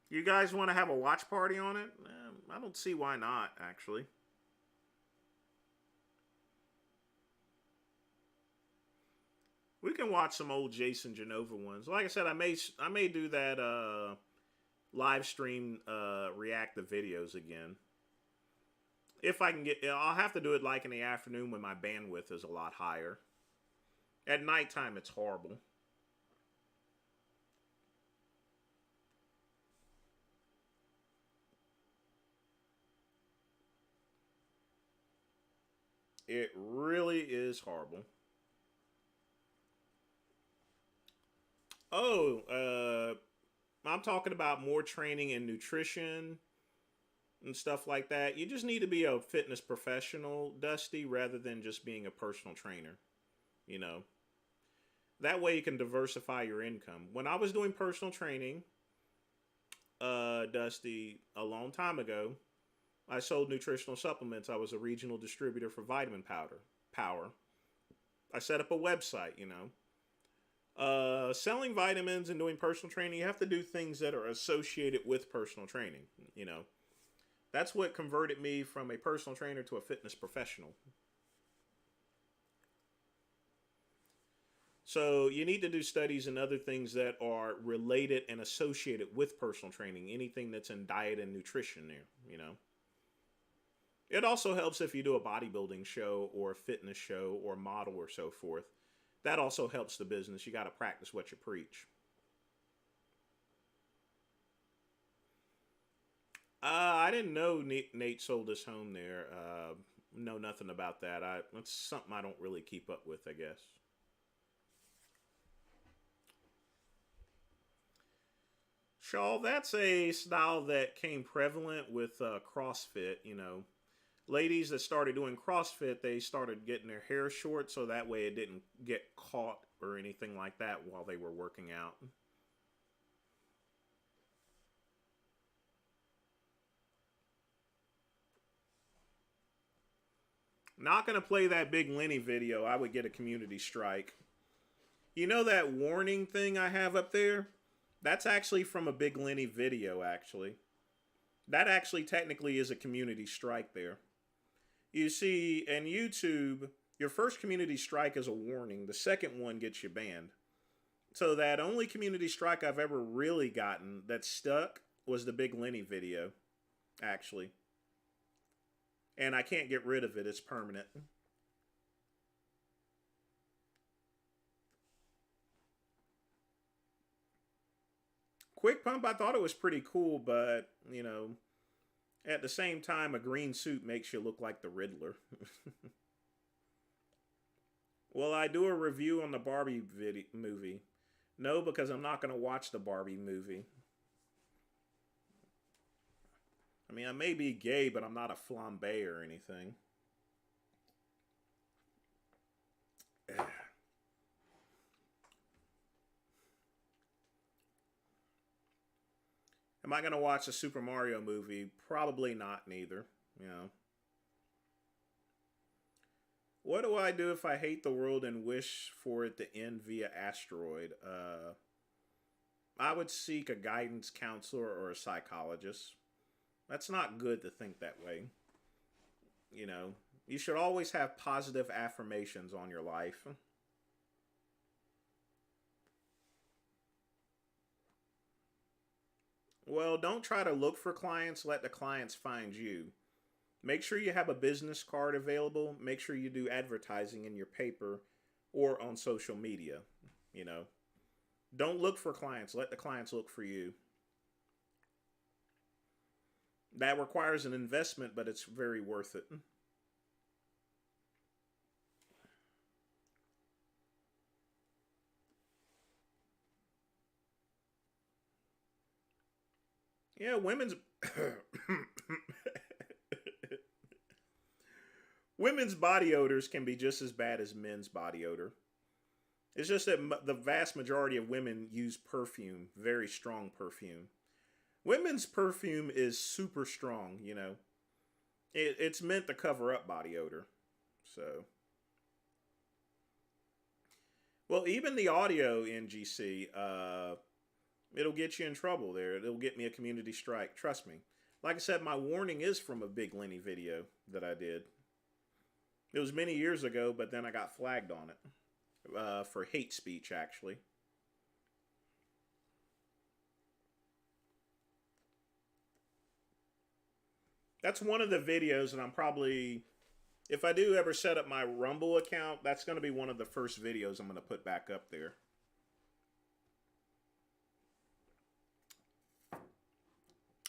You guys want to have a watch party on it? I don't see why not, actually. We can watch some old Jason Genova ones. Like I said, I may do that live stream reactive videos again. If I can I'll have to do it like in the afternoon when my bandwidth is a lot higher. At nighttime, it's horrible. It really is horrible. Oh, I'm talking about more training in nutrition and stuff like that. You just need to be a fitness professional, Dusty, rather than just being a personal trainer. You know, that way you can diversify your income. When I was doing personal training, Dusty, a long time ago, I sold nutritional supplements. I was a regional distributor for vitamin power. I set up a website, you know. Selling vitamins and doing personal training, you have to do things that are associated with personal training, you know. That's what converted me from a personal trainer to a fitness professional. So you need to do studies and other things that are related and associated with personal training. Anything that's in diet and nutrition there, you know. It also helps if you do a bodybuilding show or a fitness show or model or so forth. That also helps the business. You got to practice what you preach. I didn't know Nate sold his home there. Know nothing about that. That's something I don't really keep up with, I guess. Shaw, that's a style that came prevalent with CrossFit. You know, ladies that started doing CrossFit, they started getting their hair short so that way it didn't get caught or anything like that while they were working out. Not gonna play that Big Lenny video. I would get a community strike. You know that warning thing I have up there? That's actually from a Big Lenny video, actually. That actually technically is a community strike there. You see, in YouTube, your first community strike is a warning. The second one gets you banned. So that only community strike I've ever really gotten that stuck was the Big Lenny video, actually. And I can't get rid of it. It's permanent. Quick Pump, I thought it was pretty cool, but, you know, at the same time, a green suit makes you look like the Riddler. Will I do a review on the Barbie movie? No, because I'm not going to watch the Barbie movie. I mean, I may be gay, but I'm not a flambe or anything. Am I going to watch a Super Mario movie? Probably not, neither. You know. What do I do if I hate the world and wish for it to end via asteroid? I would seek a guidance counselor or a psychologist. That's not good to think that way. You know, you should always have positive affirmations on your life. Well, don't try to look for clients, let the clients find you. Make sure you have a business card available. Make sure you do advertising in your paper or on social media. You know, don't look for clients, let the clients look for you. That requires an investment, but it's very worth it. Yeah, women's body odors can be just as bad as men's body odor. It's just that the vast majority of women use perfume, very strong perfume. Women's perfume is super strong, you know. It's meant to cover up body odor. So, well, even the audio NGC, it'll get you in trouble there. It'll get me a community strike. Trust me. Like I said, my warning is from a Big Lenny video that I did. It was many years ago, but then I got flagged on it for hate speech, actually. That's one of the videos, and I'm probably, if I do ever set up my Rumble account, that's going to be one of the first videos I'm going to put back up there.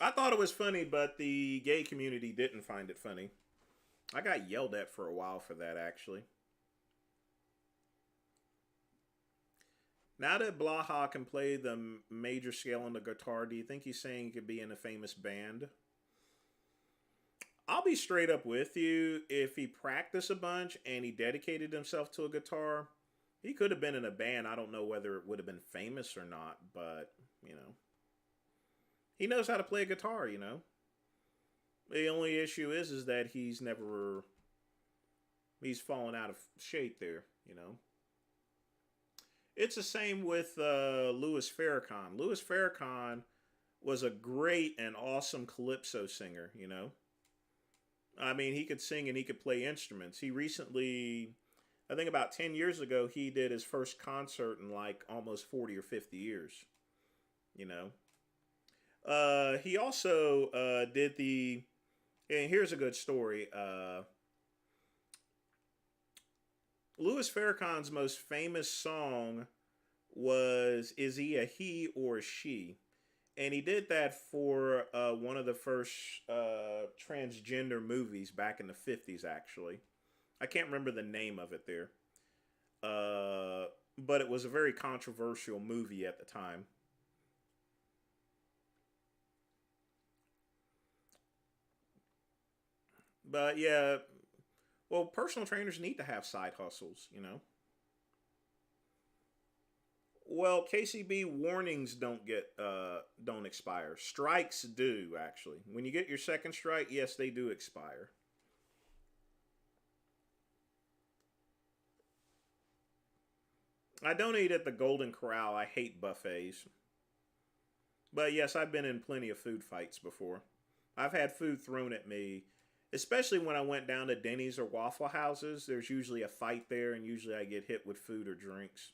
I thought it was funny, but the gay community didn't find it funny. I got yelled at for a while for that, actually. Now that Blaha can play the major scale on the guitar, do you think he's saying he could be in a famous band? I'll be straight up with you. If he practiced a bunch and he dedicated himself to a guitar, he could have been in a band. I don't know whether it would have been famous or not, but, you know, he knows how to play a guitar, you know. The only issue is that he's fallen out of shape there, you know. It's the same with Louis Farrakhan. Louis Farrakhan was a great and awesome calypso singer, you know. I mean, he could sing and he could play instruments. He recently, I think about 10 years ago, he did his first concert in like almost 40 or 50 years, you know. He also did and here's a good story. Louis Farrakhan's most famous song was "Is He a He or a She?" And he did that for one of the first transgender movies back in the 50s, actually. I can't remember the name of it there. But it was a very controversial movie at the time. But yeah, well, personal trainers need to have side hustles, you know. Well, KCB warnings don't expire. Strikes do, actually. When you get your second strike, yes, they do expire. I don't eat at the Golden Corral. I hate buffets. But yes, I've been in plenty of food fights before. I've had food thrown at me, especially when I went down to Denny's or Waffle Houses. There's usually a fight there, and usually I get hit with food or drinks.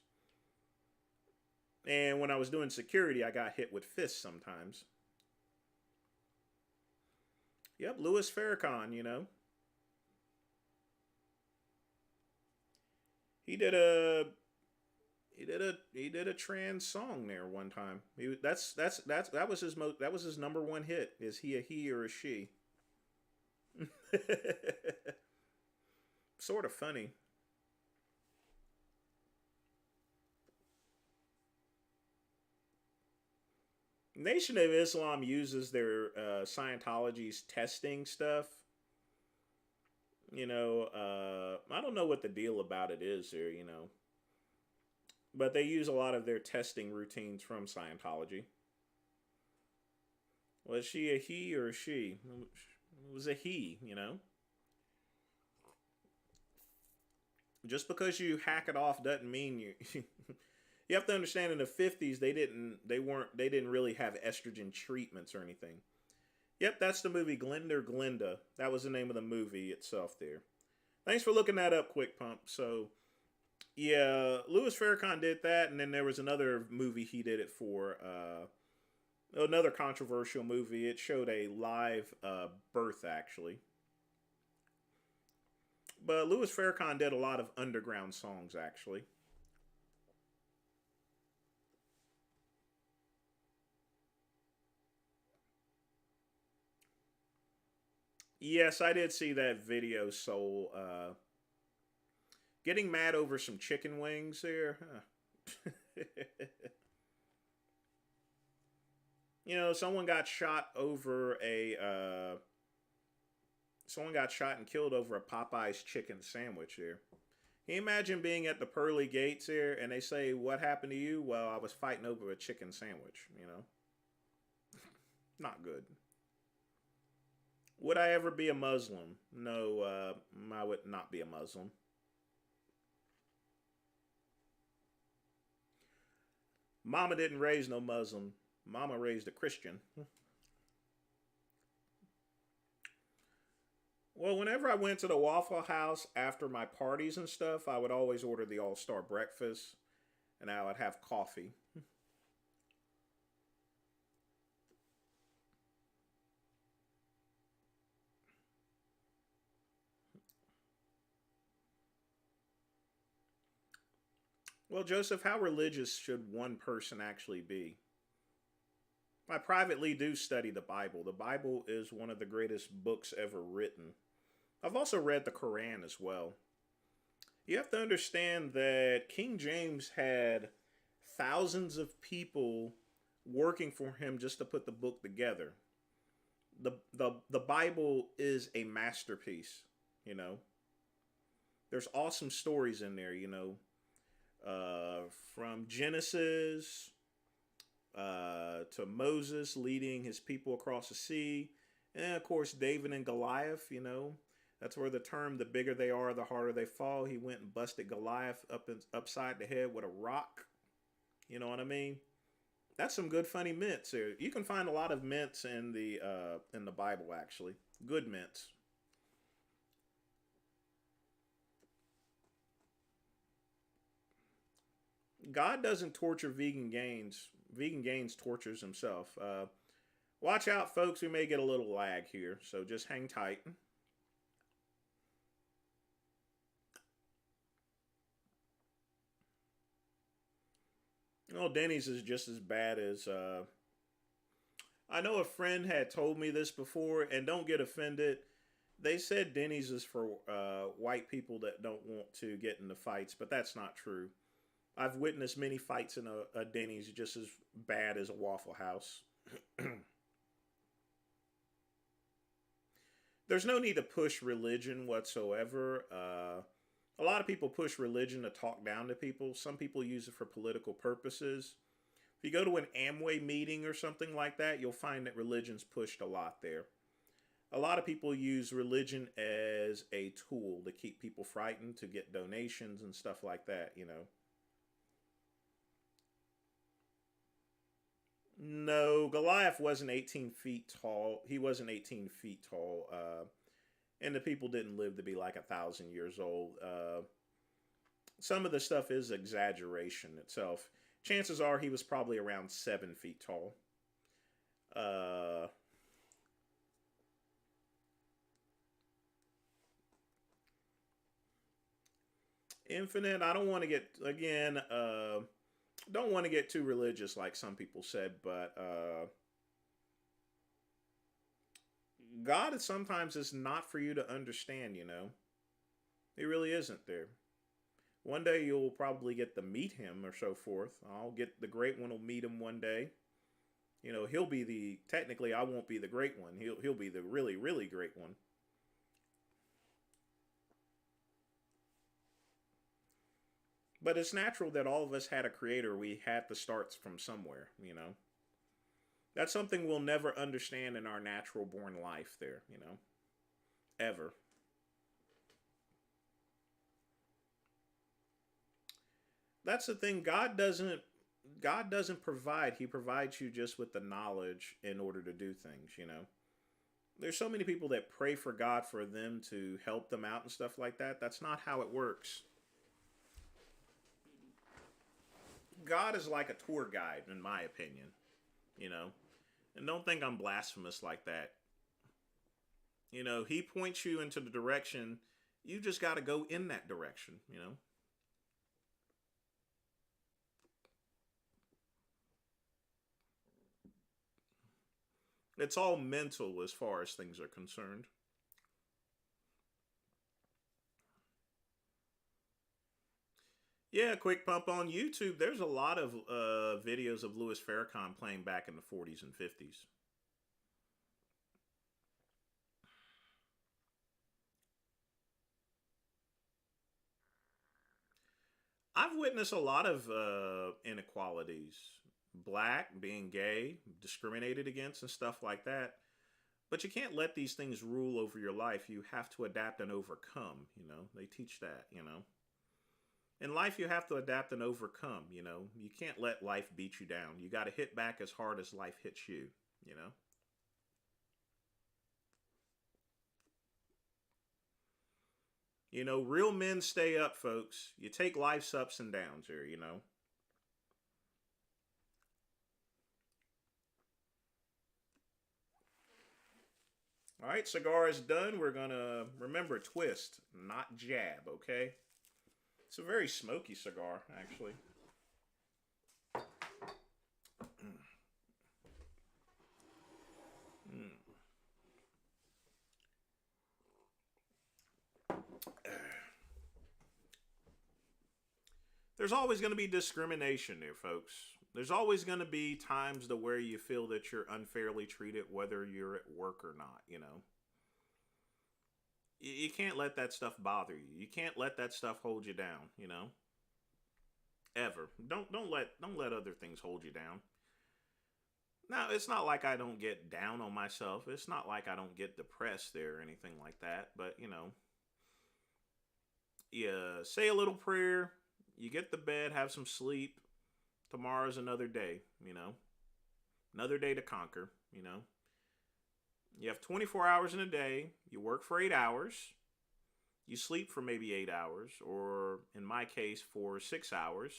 And when I was doing security, I got hit with fists sometimes. Yep, Louis Farrakhan, you know. He did a he did a trans song there one time. That was his number one hit. Is he a he or a she? Sort of funny. Nation of Islam uses their Scientology's testing stuff. You know, I don't know what the deal about it is there, you know. But they use a lot of their testing routines from Scientology. Was she a he or a she? It was a he, you know. Just because you hack it off doesn't mean you. You have to understand in the 50s they didn't really have estrogen treatments or anything. Yep, that's the movie Glenda. That was the name of the movie itself there. Thanks for looking that up, Quick Pump. So, yeah, Louis Farrakhan did that, and then there was another movie he did it for. Another controversial movie. It showed a live birth, actually. But Louis Farrakhan did a lot of underground songs, actually. Yes, I did see that video, Soul. Getting mad over some chicken wings there. Huh. You know, someone got shot and killed over a Popeye's chicken sandwich there. Can you imagine being at the pearly gates here and they say, "What happened to you?" Well, I was fighting over a chicken sandwich, you know? Not good. Would I ever be a Muslim? No, I would not be a Muslim. Mama didn't raise no Muslim. Mama raised a Christian. Well, whenever I went to the Waffle House after my parties and stuff, I would always order the All Star breakfast and I would have coffee. Well, Joseph, how religious should one person actually be? I privately do study the Bible. The Bible is one of the greatest books ever written. I've also read the Quran as well. You have to understand that King James had thousands of people working for him just to put the book together. The Bible is a masterpiece, you know. There's awesome stories in there, you know. From Genesis to Moses leading his people across the sea. And of course, David and Goliath, you know. That's where the term, the bigger they are, the harder they fall. He went and busted Goliath upside the head with a rock. You know what I mean? That's some good funny mints here. You can find a lot of mints in the Bible, actually. Good mints. God doesn't torture vegan gains. Vegan gains tortures himself. Watch out, folks. We may get a little lag here, so just hang tight. Oh, Denny's is just as bad as. I know a friend had told me this before, and don't get offended. They said Denny's is for white people that don't want to get into fights, but that's not true. I've witnessed many fights in a Denny's just as bad as a Waffle House. There's no need to push religion whatsoever. A lot of people push religion to talk down to people. Some people use it for political purposes. If you go to an Amway meeting or something like that, you'll find that religion's pushed a lot there. A lot of people use religion as a tool to keep people frightened, to get donations and stuff like that, you know. No, Goliath wasn't 18 feet tall. He wasn't 18 feet tall. And the people didn't live to be like 1,000 years old. Some of the stuff is exaggeration itself. Chances are he was probably around 7 feet tall. Infinite, I don't want to get, again, don't want to get too religious like some people said, but God is sometimes is not for you to understand, you know. He really isn't there. One day you'll probably get to meet him or so forth. I'll get the great one will meet him one day. You know, he'll be the technically I won't be the great one. He'll be the really, really great one. But it's natural that all of us had a creator. We had to start from somewhere, you know. That's something we'll never understand in our natural born life there, you know. Ever. That's the thing. God doesn't provide. He provides you just with the knowledge in order to do things, you know. There's so many people that pray for God for them to help them out and stuff like that. That's not how it works. God is like a tour guide, in my opinion, you know. And don't think I'm blasphemous like that. You know, he points you into the direction. You just got to go in that direction, you know. It's all mental as far as things are concerned. Yeah, quick pump on YouTube. There's a lot of videos of Louis Farrakhan playing back in the 40s and 50s. I've witnessed a lot of inequalities. Black, being gay, discriminated against, and stuff like that. But you can't let these things rule over your life. You have to adapt and overcome. You know, they teach that, you know. In life, you have to adapt and overcome, you know. You can't let life beat you down. You got to hit back as hard as life hits you, you know. You know, real men stay up, folks. You take life's ups and downs here, you know. All right, cigar is done. We're going to remember twist, not jab, okay? It's a very smoky cigar, actually. there's always going to be discrimination there, folks. There's always going to be times to where you feel that you're unfairly treated, whether you're at work or not. You can't let that stuff bother you. You can't let that stuff hold you down. Ever. Don't let other things hold you down. Now, it's not like I don't get down on myself. It's not like I don't get depressed there or anything like that. But, you say a little prayer, you get to bed, have some sleep. Tomorrow's another day, Another day to conquer, You have 24 hours in a day. You work for 8 hours. You sleep for maybe 8 hours, or in my case, for 6 hours.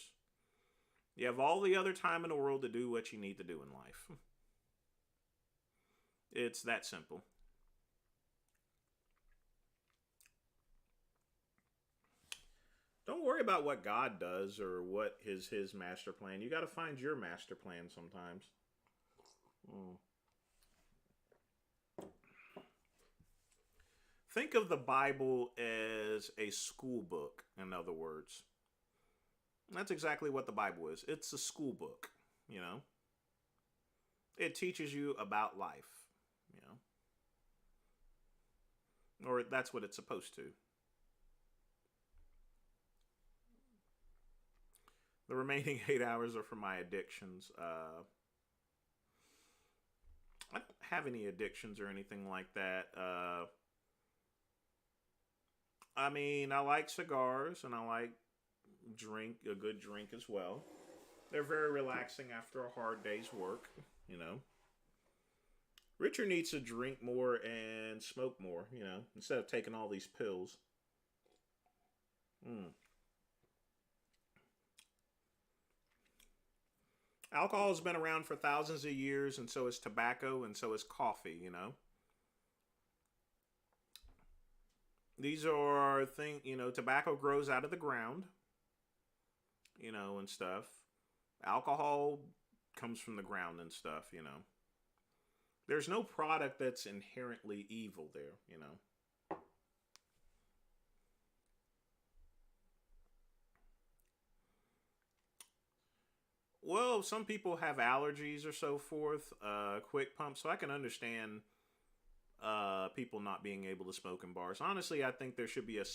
You have all the other time in the world to do what you need to do in life. It's that simple. Don't worry about what God does or what his master plan. You got to find your master plan sometimes. Think of the Bible as a school book, in other words. That's exactly what the Bible is. It's a school book, It teaches you about life, Or that's what it's supposed to. The remaining 8 hours are for my addictions. I don't have any addictions or anything like that. I mean, I like cigars and I like a good drink as well. They're very relaxing after a hard day's work, Richard needs to drink more and smoke more, instead of taking all these pills. Alcohol has been around for thousands of years, and so is tobacco, and so is coffee, These are things, tobacco grows out of the ground, and stuff. Alcohol comes from the ground and stuff, There's no product that's inherently evil there, Well, some people have allergies or so forth, quick pump, so I can understand people not being able to smoke in bars. Honestly, I think there should be a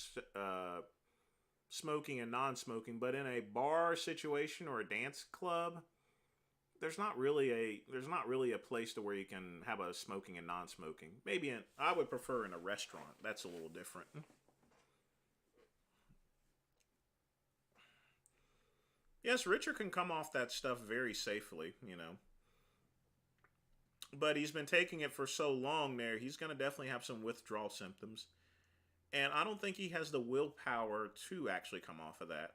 smoking and non-smoking, but in a bar situation or a dance club, there's not really a place to where you can have a smoking and non-smoking. I would prefer in a restaurant. That's a little different. Yes, Richard can come off that stuff very safely, But he's been taking it for so long there, he's going to definitely have some withdrawal symptoms. And I don't think he has the willpower to actually come off of that.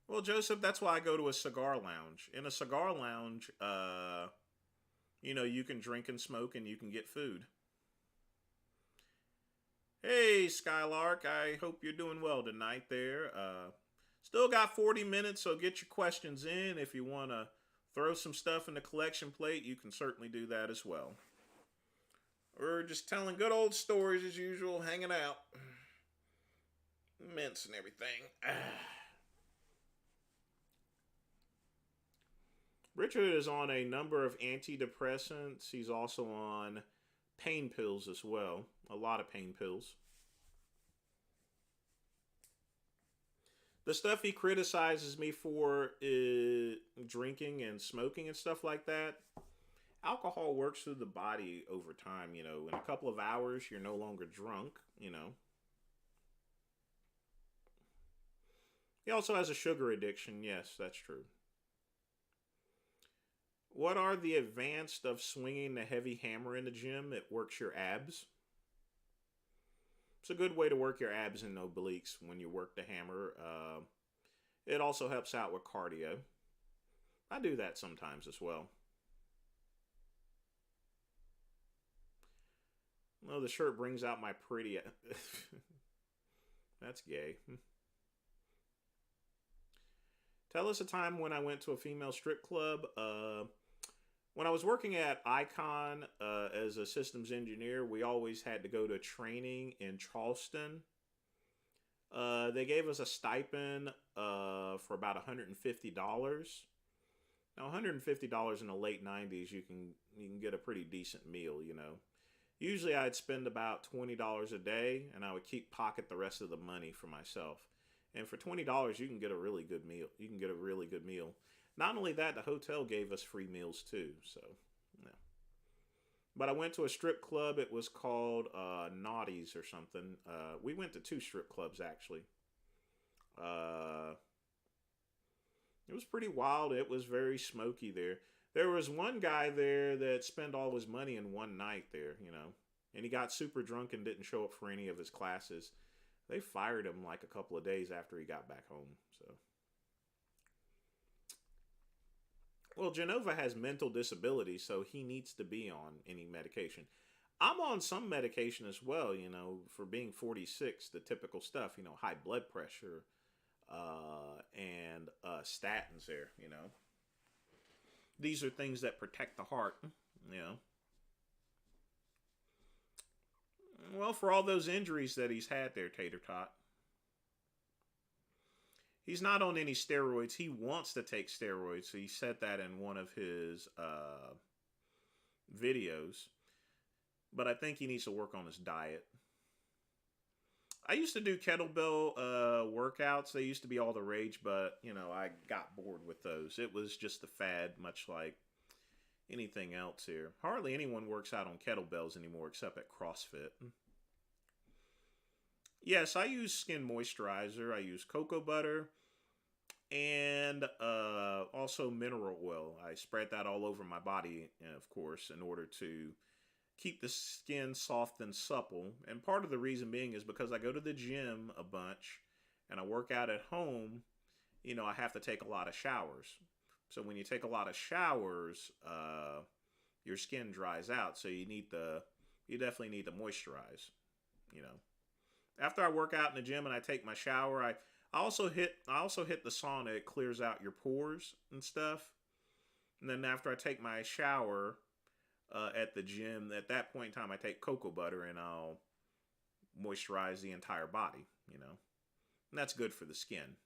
Well, Joseph, that's why I go to a cigar lounge. In a cigar lounge, you can drink and smoke and you can get food. Hey, Skylark, I hope you're doing well tonight there. Still got 40 minutes, so get your questions in. If you want to throw some stuff in the collection plate, you can certainly do that as well. We're just telling good old stories as usual, hanging out. Mints and everything. Richard is on a number of antidepressants. He's also on pain pills as well. A lot of pain pills. The stuff he criticizes me for is drinking and smoking and stuff like that. Alcohol works through the body over time, In a couple of hours, you're no longer drunk, He also has a sugar addiction. Yes, that's true. What are the advanced of swinging the heavy hammer in the gym? It works your abs. It's a good way to work your abs and obliques when you work the hammer. It also helps out with cardio. I do that sometimes as well. Oh, the shirt brings out my pretty... That's gay. Tell us a time when I went to a female strip club. When I was working at Icon as a systems engineer, we always had to go to training in Charleston. They gave us a stipend for about $150. Now, $150 in the late '90s, you can get a pretty decent meal. Usually, I'd spend about $20 a day, and I would pocket the rest of the money for myself. And for $20, you can get a really good meal. You can get a really good meal. Not only that, the hotel gave us free meals too. So, yeah. But I went to a strip club. It was called Naughty's or something. We went to 2 strip clubs actually. Uh, it was pretty wild. It was very smoky there. There was one guy there that spent all his money in one night there. And he got super drunk and didn't show up for any of his classes. They fired him like a couple of days after he got back home. So, well, Genova has mental disabilities, so he needs to be on any medication. I'm on some medication as well, for being 46, the typical stuff, high blood pressure, and statins there. These are things that protect the heart. Well, for all those injuries that he's had there, Tater Tot. He's not on any steroids. He wants to take steroids. He said that in one of his videos. But I think he needs to work on his diet. I used to do kettlebell workouts. They used to be all the rage, but, I got bored with those. It was just a fad, much like anything else here. Hardly anyone works out on kettlebells anymore except at CrossFit. Yes, I use skin moisturizer. I use cocoa butter and also mineral oil. I spread that all over my body, of course, in order to keep the skin soft and supple. And part of the reason being is because I go to the gym a bunch and I work out at home, I have to take a lot of showers. So when you take a lot of showers, your skin dries out. So you definitely need to moisturize. After I work out in the gym and I take my shower, I also hit the sauna. It clears out your pores and stuff. And then after I take my shower at the gym, at that point in time, I take cocoa butter and I'll moisturize the entire body. And that's good for the skin.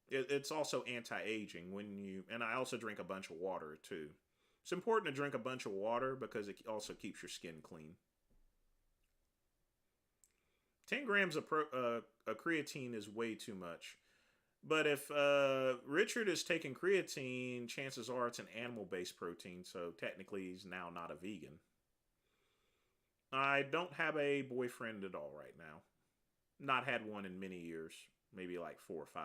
It's also anti-aging and I also drink a bunch of water too. It's important to drink a bunch of water because it also keeps your skin clean. 10 grams of creatine is way too much. But if Richard is taking creatine, chances are it's an animal-based protein, so technically he's now not a vegan. I don't have a boyfriend at all right now. Not had one in many years, maybe like 4 or 5.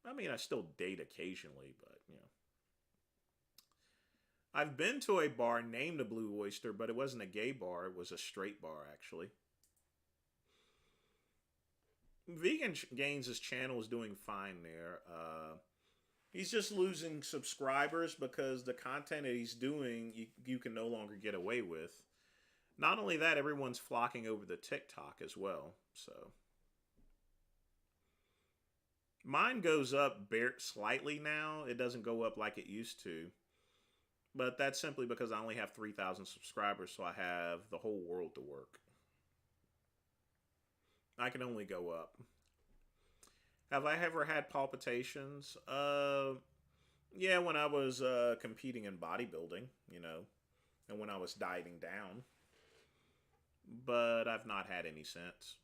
I mean, I still date occasionally, but, I've been to a bar named the Blue Oyster, but it wasn't a gay bar. It was a straight bar, actually. Vegan Gains' channel is doing fine there. He's just losing subscribers because the content that he's doing, you can no longer get away with. Not only that, everyone's flocking over to TikTok as well. So mine goes up slightly now. It doesn't go up like it used to. But that's simply because I only have 3,000 subscribers, so I have the whole world to work. I can only go up. Have I ever had palpitations? Yeah, when I was competing in bodybuilding, and when I was dieting down. But I've not had any since.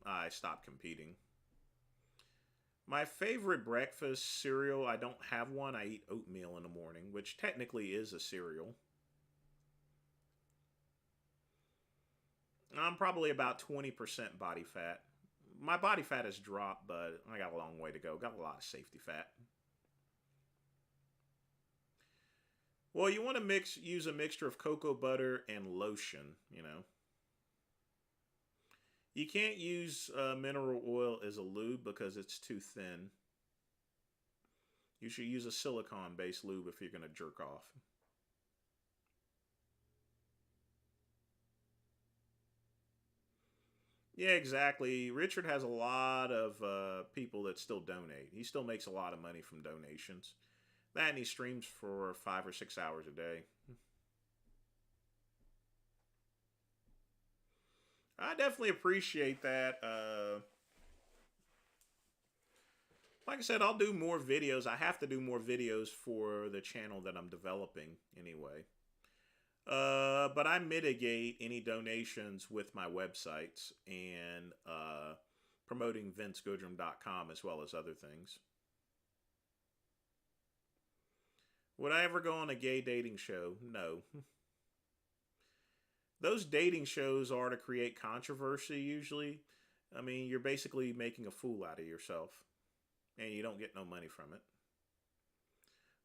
I stopped competing. My favorite breakfast cereal, I don't have one. I eat oatmeal in the morning, which technically is a cereal. I'm probably about 20% body fat. My body fat has dropped, but I got a long way to go. Got a lot of safety fat. Well, you want to use a mixture of cocoa butter and lotion, You can't use mineral oil as a lube because it's too thin. You should use a silicone-based lube if you're going to jerk off. Yeah, exactly. Richard has a lot of people that still donate. He still makes a lot of money from donations. That and he streams for 5 or 6 hours a day. I definitely appreciate that. Like I said, I'll do more videos. I have to do more videos for the channel that I'm developing anyway. But I mitigate any donations with my websites and promoting vincegoodrum.com as well as other things. Would I ever go on a gay dating show? No. Those dating shows are to create controversy usually. I mean, you're basically making a fool out of yourself, and you don't get no money from it.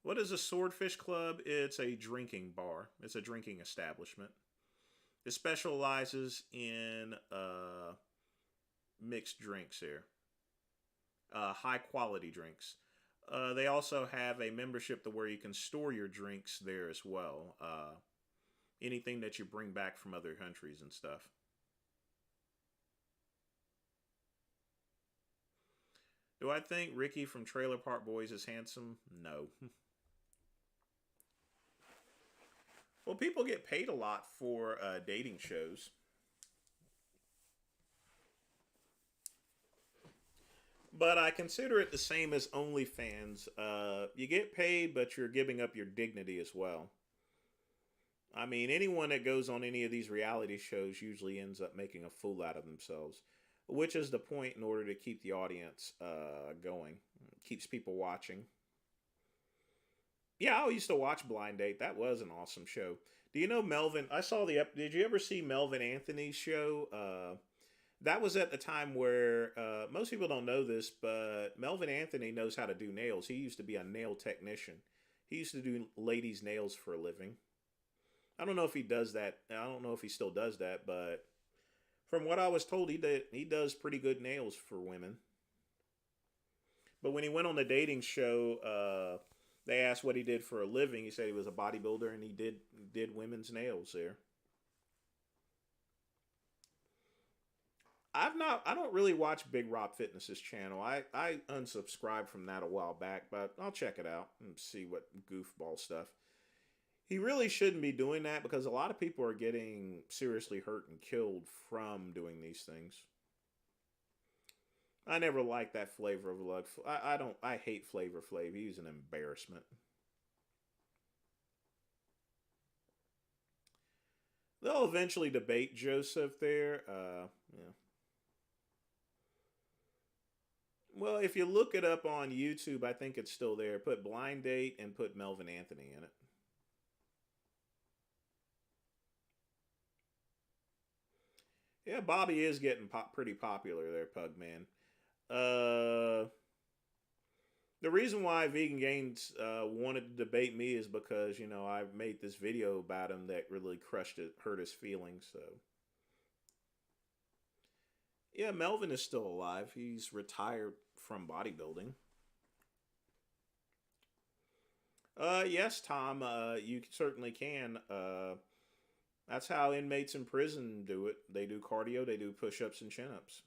What is a swordfish club? It's a drinking bar. It's a drinking establishment. It specializes in mixed drinks here, high quality drinks. They also have a membership to where you can store your drinks there as well. Anything that you bring back from other countries and stuff. Do I think Ricky from Trailer Park Boys is handsome? No. Well, people get paid a lot for dating shows. But I consider it the same as OnlyFans. You get paid, but you're giving up your dignity as well. I mean, anyone that goes on any of these reality shows usually ends up making a fool out of themselves, which is the point in order to keep the audience going, keeps people watching. Yeah, I used to watch Blind Date. That was an awesome show. Do you know Melvin? I saw the. Did you ever see Melvin Anthony's show? That was at the time where most people don't know this, but Melvin Anthony knows how to do nails. He used to be a nail technician. He used to do ladies' nails for a living. I don't know if he does that. I don't know if he still does that, but from what I was told, he does pretty good nails for women. But when he went on the dating show, they asked what he did for a living. He said he was a bodybuilder and he did women's nails there. I don't really watch Big Rob Fitness's channel. I unsubscribed from that a while back, but I'll check it out and see what goofball stuff. He really shouldn't be doing that because a lot of people are getting seriously hurt and killed from doing these things. I never liked that Flavor of Love. I hate Flavor Flav. He's an embarrassment. They'll eventually debate Joseph there. Yeah. Well, if you look it up on YouTube, I think it's still there. Put Blind Date and put Melvin Anthony in it. Yeah, Bobby is getting pretty popular there, Pugman. Uh, the reason why Vegan Gains wanted to debate me is because, you know, I made this video about him that really hurt his feelings. So, yeah, Melvin is still alive. He's retired from bodybuilding. Yes, Tom, you certainly can. That's how inmates in prison do it. They do cardio, they do push-ups and chin-ups.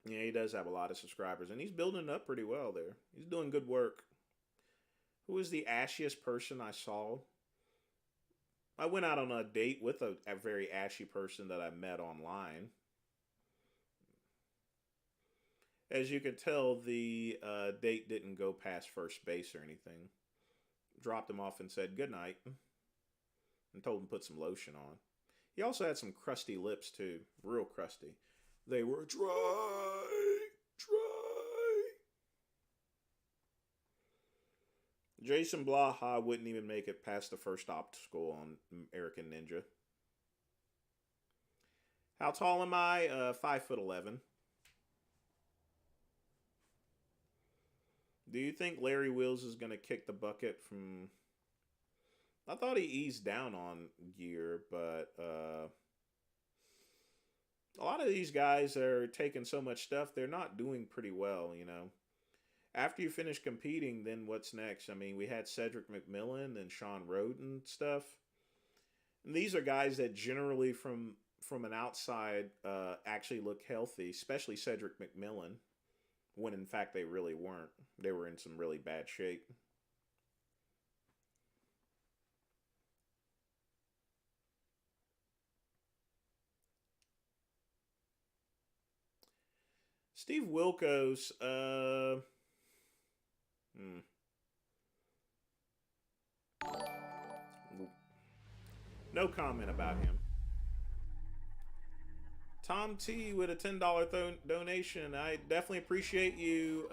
Yeah, he does have a lot of subscribers, and he's building up pretty well there. He's doing good work. Who is the ashiest person I saw? I went out on a date with a very ashy person that I met online. As you can tell, the date didn't go past first base or anything. Dropped him off and said good night, and told him to put some lotion on. He also had some crusty lips too, real crusty. They were dry. Jason Blaha wouldn't even make it past the first obstacle on American Ninja. How tall am I? 5'11". Do you think Larry Wills is going to kick the bucket from... I thought he eased down on gear, but a lot of these guys are taking so much stuff, they're not doing pretty well, you know. After you finish competing, then what's next? I mean, we had Cedric McMillan and Sean Roden stuff. And these are guys that generally from an outside actually look healthy, especially Cedric McMillan, when in fact they really weren't. They were in some really bad shape. Steve Wilkos, hmm. No comment about him. Tom T with a $10 donation. I definitely appreciate you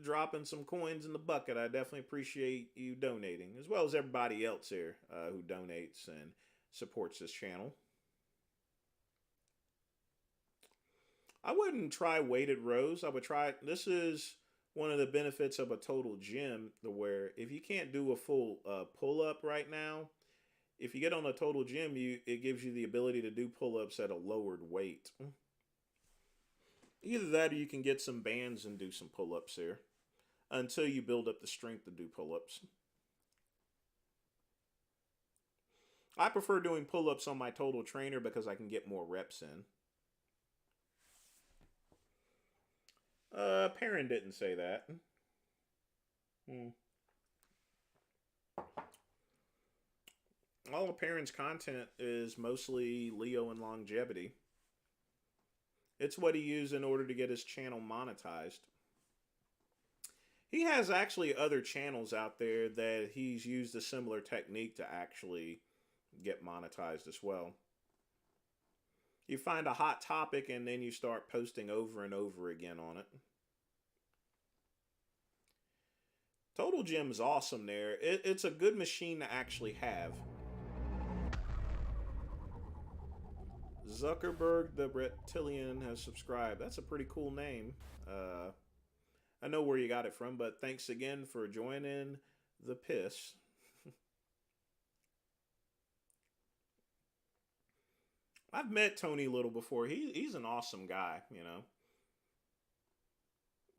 dropping some coins in the bucket. I definitely appreciate you donating, as well as everybody else here who donates and supports this channel. I wouldn't try weighted rows. I would try. This is one of the benefits of a total gym, the where if you can't do a full pull up right now, if you get on a total gym, it gives you the ability to do pull ups at a lowered weight. Either that, or you can get some bands and do some pull ups there until you build up the strength to do pull ups. I prefer doing pull ups on my total trainer because I can get more reps in. Perrin didn't say that. All of Perrin's content is mostly Leo and longevity. It's what he used in order to get his channel monetized. He has actually other channels out there that he's used a similar technique to actually get monetized as well. You find a hot topic and then you start posting over and over again on it. Total Gym's awesome there. It's a good machine to actually have. Zuckerberg the Reptilian has subscribed. That's a pretty cool name. I know where you got it from, but thanks again for joining the piss. I've met Tony Little before. He's an awesome guy, you know.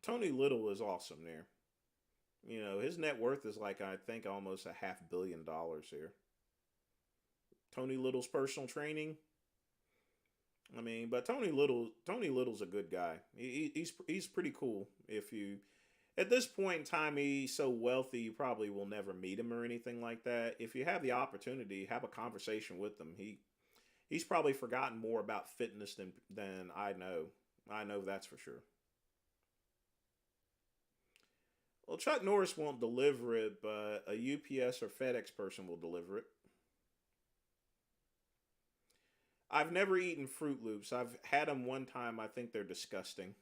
Tony Little is awesome there. You know, his net worth is like, I think, almost $500 million here. Tony Little's personal training. I mean, but Tony Little's a good guy. He's pretty cool. If you, at this point in time, he's so wealthy, you probably will never meet him or anything like that. If you have the opportunity, have a conversation with him. He's probably forgotten more about fitness than I know. I know that's for sure. Well, Chuck Norris won't deliver it, but a UPS or FedEx person will deliver it. I've never eaten Fruit Loops. I've had them one time. I think they're disgusting.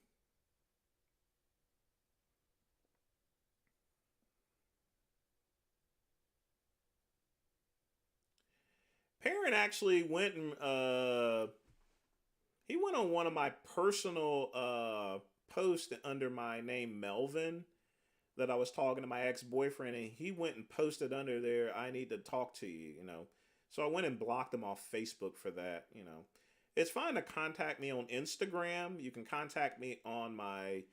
Perrin actually went and he went on one of my personal posts under my name Melvin that I was talking to my ex-boyfriend, and he went and posted under there, I need to talk to you, you know. So I went and blocked him off Facebook for that, you know. It's fine to contact me on Instagram. You can contact me on my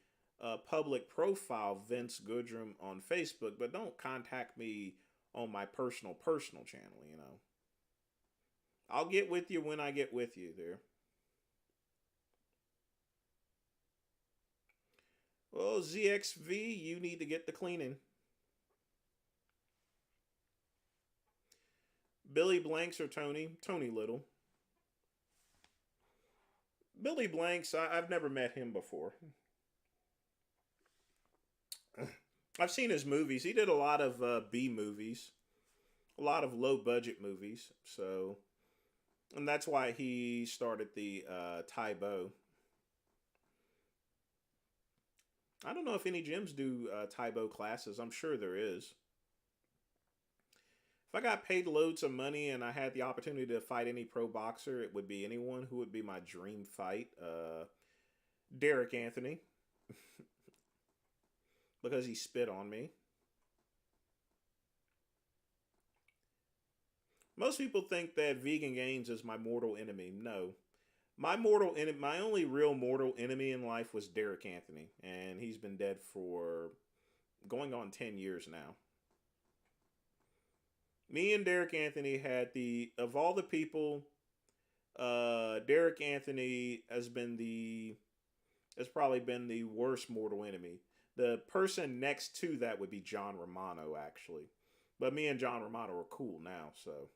public profile, Vince Goodrum, on Facebook, but don't contact me on my personal channel, you know. I'll get with you when I get with you there. Well, ZXV, you need to get the cleaning. Billy Blanks or Tony? Tony Little. Billy Blanks, I've never met him before. I've seen his movies. He did a lot of B movies. A lot of low budget movies. So, and that's why he started the Taibo. I don't know if any gyms do Taibo classes. I'm sure there is. If I got paid loads of money and I had the opportunity to fight any pro boxer, it would be anyone. Who would be my dream fight? Derek Anthony. Because he spit on me. Most people think that Vegan Gains is my mortal enemy. No. My only real mortal enemy in life was Derek Anthony, and he's been dead for going on 10 years now. Me and Derek Anthony had of all the people, Derek Anthony has probably been the worst mortal enemy. The person next to that would be John Romano, actually. But me and John Romano are cool now, so.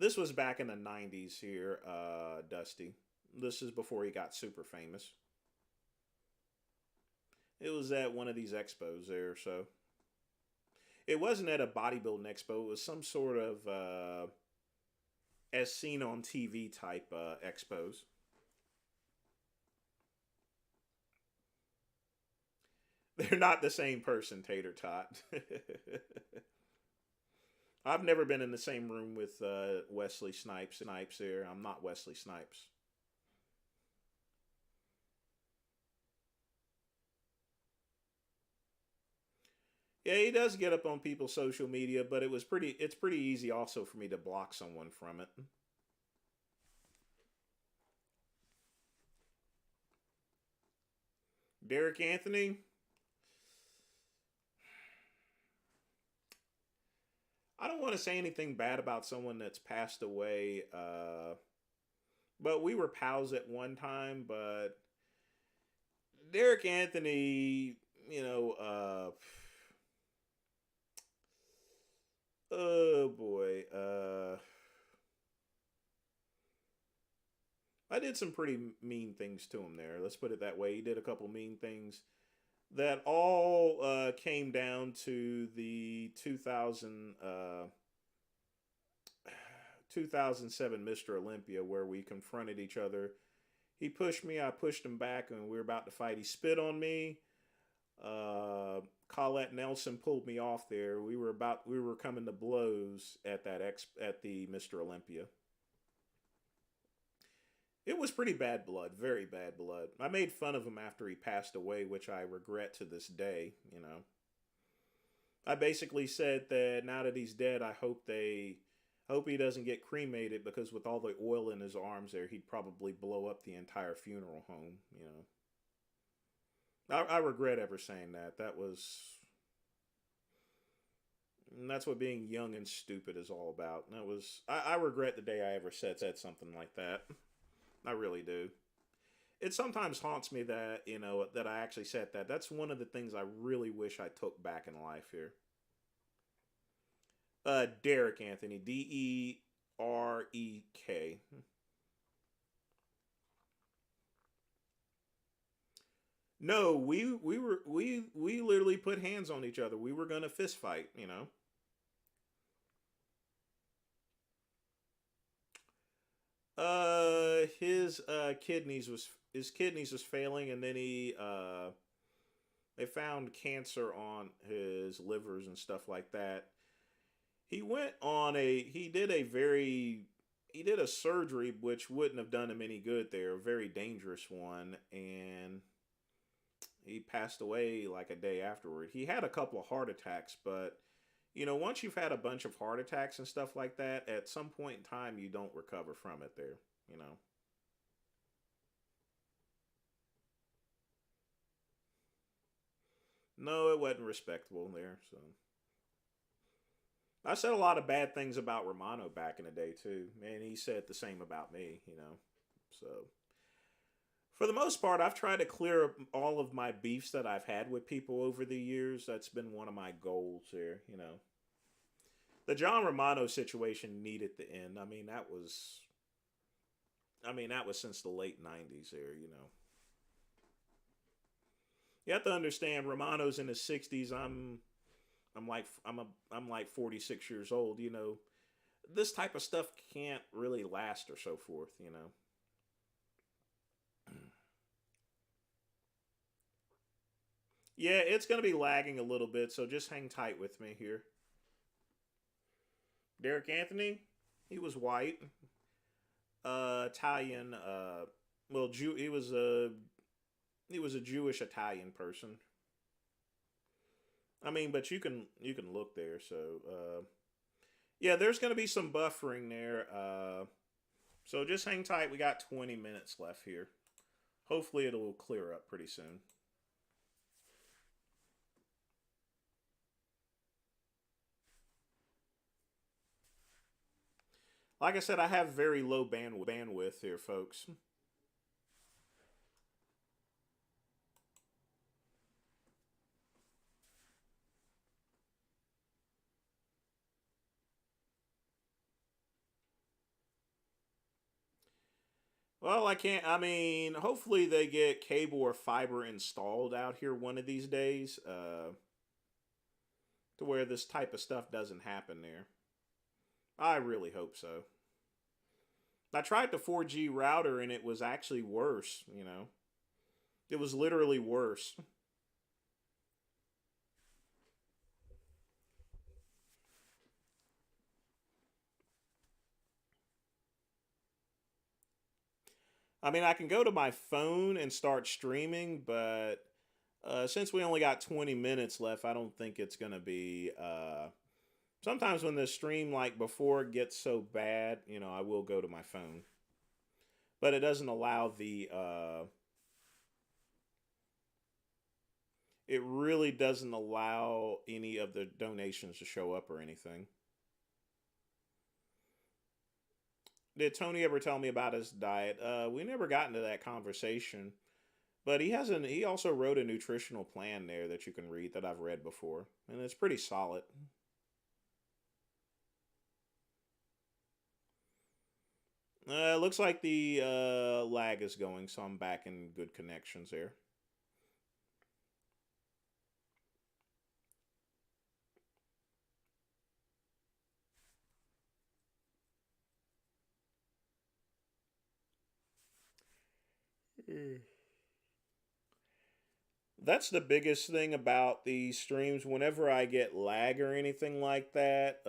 This was back in the 90s here, Dusty. This is before he got super famous. It was at one of these expos there, so. It wasn't at a bodybuilding expo. It was some sort of as seen on TV type expos. They're not the same person, Tater Tot. I've never been in the same room with Wesley Snipes here. I'm not Wesley Snipes. Yeah, he does get up on people's social media, but it's pretty easy also for me to block someone from it. Derek Anthony, I don't want to say anything bad about someone that's passed away, but we were pals at one time. But Derek Anthony, you know, oh boy, I did some pretty mean things to him there. Let's put it that way. He did a couple mean things that all came down to the 2007 Mr. Olympia, where we confronted each other. He pushed me, I pushed him back, and we were about to fight. He spit on me. Colette Nelson pulled me off there. We were coming to blows at at the Mr. Olympia. It was pretty bad blood, very bad blood. I made fun of him after he passed away, which I regret to this day, you know. I basically said that now that he's dead, I hope he doesn't get cremated, because with all the oil in his arms there, he'd probably blow up the entire funeral home, you know. I regret ever saying that. That's what being young and stupid is all about. I regret the day I ever said something like that. I really do. It sometimes haunts me that, you know, that I actually said that. That's one of the things I really wish I took back in life here. Derek Anthony, Derek. No, we literally put hands on each other. We were gonna fist fight, you know. His kidneys was failing, and then they found cancer on his livers and stuff like that. He did a surgery which wouldn't have done him any good there, a very dangerous one, and he passed away like a day afterward. He had a couple of heart attacks, but you know, once you've had a bunch of heart attacks and stuff like that, at some point in time you don't recover from it there, you know. No, it wasn't respectable there, so I said a lot of bad things about Romano back in the day too. And he said the same about me, you know. So for the most part, I've tried to clear up all of my beefs that I've had with people over the years. That's been one of my goals here, you know. The John Romano situation needed to end. That was since the late 90s there, you know. You have to understand Romano's in his 60s. I'm like 46 years old, you know. This type of stuff can't really last or so forth, you know. Yeah, it's going to be lagging a little bit, so just hang tight with me here. Derek Anthony, he was white, Italian. Well, he was a Jewish Italian person. I mean, but you can look there. So yeah, there's going to be some buffering there. So just hang tight. We got 20 minutes left here. Hopefully, it'll clear up pretty soon. Like I said, I have very low bandwidth here, folks. Well, I can't. I mean, hopefully they get cable or fiber installed out here one of these days, to where this type of stuff doesn't happen there. I really hope so. I tried the 4G router and it was actually worse. It was literally worse. I mean, I can go to my phone and start streaming, but since we only got 20 minutes left, I don't think it's gonna be. Sometimes when the stream like before it gets so bad, I will go to my phone, but it doesn't allow the. It really doesn't allow any of the donations to show up or anything. Did Tony ever tell me about his diet? We never got into that conversation. But he hasn't. He also wrote a nutritional plan there that you can read that I've read before, and it's pretty solid. Looks like the lag is going, so I'm back in good connections there. That's the biggest thing about these streams. Whenever I get lag or anything like that,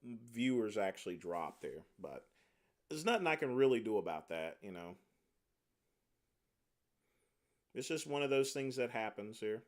viewers actually drop there. But there's nothing I can really do about that. It's just one of those things that happens here.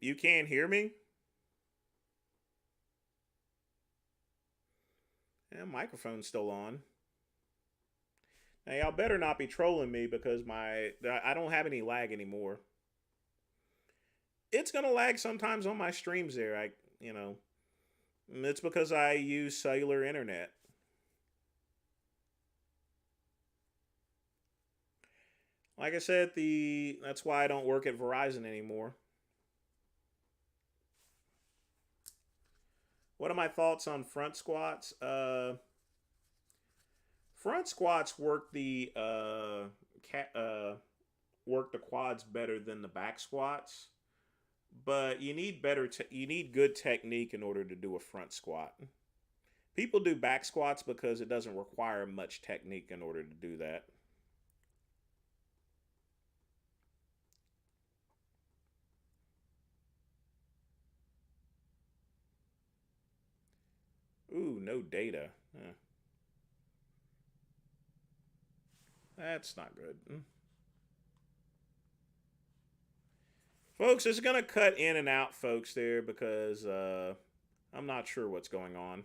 You can't hear me? Yeah, microphone's still on. Now y'all better not be trolling me because I don't have any lag anymore. It's gonna lag sometimes on my streams there. It's because I use cellular internet. Like I said, the that's why I don't work at Verizon anymore. What are my thoughts on front squats? Front squats work the quads better than the back squats, but you need good technique in order to do a front squat. People do back squats because it doesn't require much technique in order to do that. Ooh, no data. That's not good. Folks, it's going to cut in and out, folks, there because I'm not sure what's going on.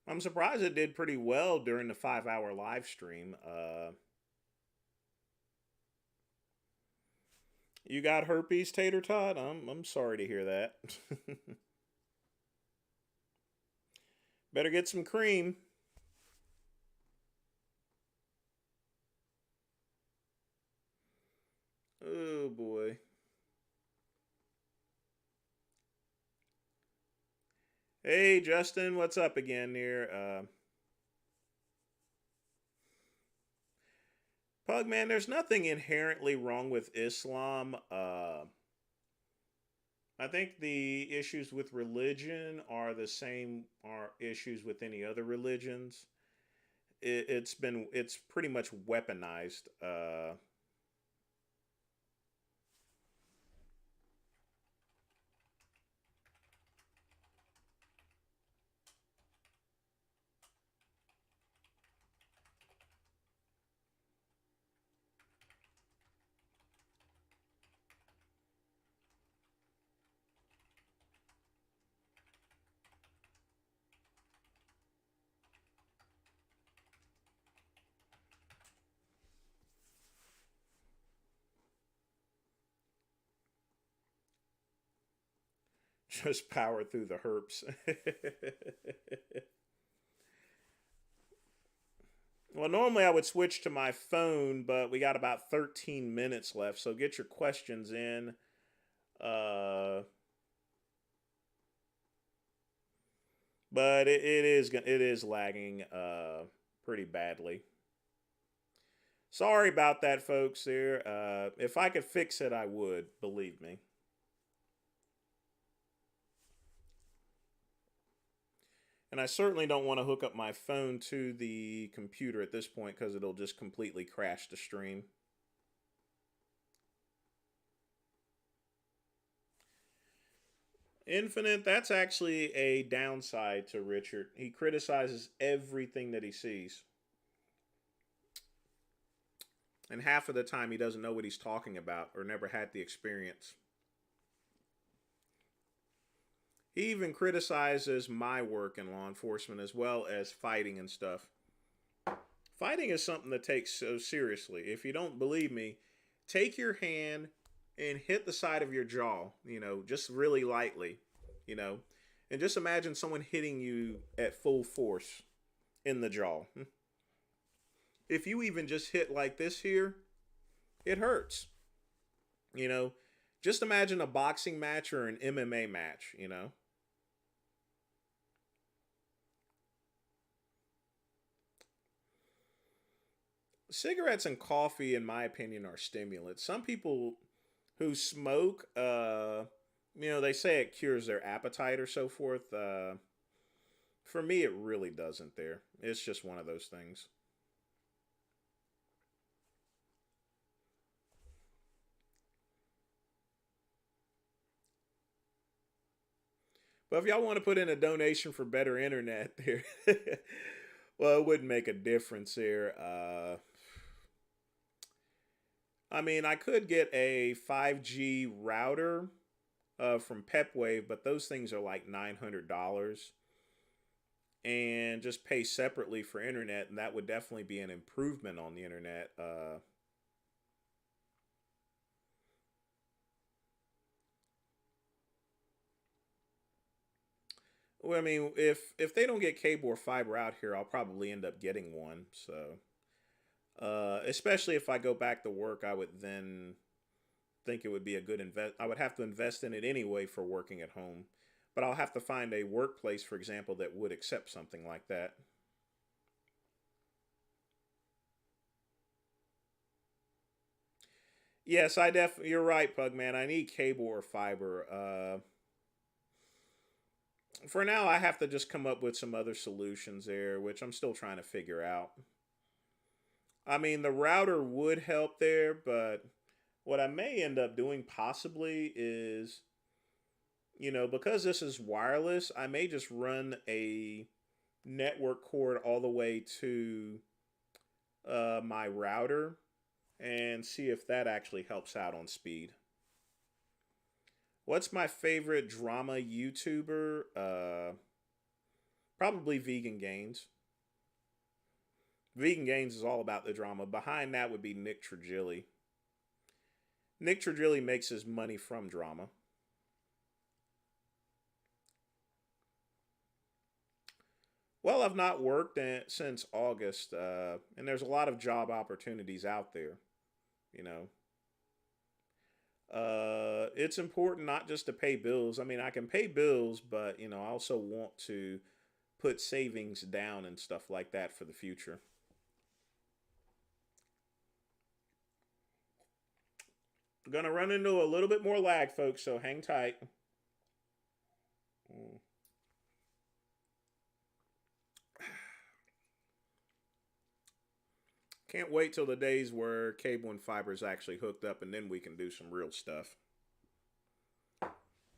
I'm surprised it did pretty well during the 5 hour live stream. You got herpes, Tater Tot? I'm sorry to hear that. Better get some cream. Oh boy. Hey Justin, what's up again here? Pug man, there's nothing inherently wrong with Islam. I think the issues with religion are the same are issues with any other religions. It's pretty much weaponized. Just power through the herps. Well, normally I would switch to my phone, but we got about 13 minutes left, so get your questions in. Uh, but it is lagging pretty badly. Sorry about that, folks. There, if I could fix it, I would. Believe me. And I certainly don't want to hook up my phone to the computer at this point because it'll just completely crash the stream. Infinite, that's actually a downside to Richard. He criticizes everything that he sees. And half of the time he doesn't know what he's talking about or never had the experience. He even criticizes my work in law enforcement as well as fighting and stuff. Fighting is something that takes so seriously. If you don't believe me, take your hand and hit the side of your jaw, just really lightly, you know, and just imagine someone hitting you at full force in the jaw. If you even just hit like this here, it hurts. You know, just imagine a boxing match or an MMA match. Cigarettes and coffee, in my opinion, are stimulants. Some people who smoke, they say it cures their appetite or so forth. For me, it really doesn't. It's just one of those things. But if y'all want to put in a donation for better internet, there, well, it wouldn't make a difference here. I mean, I could get a 5G router from Pepwave, but those things are like $900, and just pay separately for internet, and that would definitely be an improvement on the internet. Well, I mean, if they don't get cable or fiber out here, I'll probably end up getting one. So, especially if I go back to work, I would then think it would be a good invest. I would have to invest in it anyway for working at home, but I'll have to find a workplace, for example, that would accept something like that. Yes, I definitely. You're right, Pugman. I need cable or fiber. For now, I have to just come up with some other solutions there, which I'm still trying to figure out. I mean, the router would help there, but what I may end up doing possibly is, because this is wireless, I may just run a network cord all the way to my router and see if that actually helps out on speed. What's my favorite drama YouTuber? Probably Vegan Gains. Vegan Gains is all about the drama. Behind that would be Nick Trigilli. Nick Trigilli makes his money from drama. Well, I've not worked since August, and there's a lot of job opportunities out there. You know, it's important not just to pay bills. I mean, I can pay bills, but I also want to put savings down and stuff like that for the future. Gonna run into a little bit more lag, folks, so hang tight. Can't wait till the days where cable and fiber is actually hooked up, and then we can do some real stuff.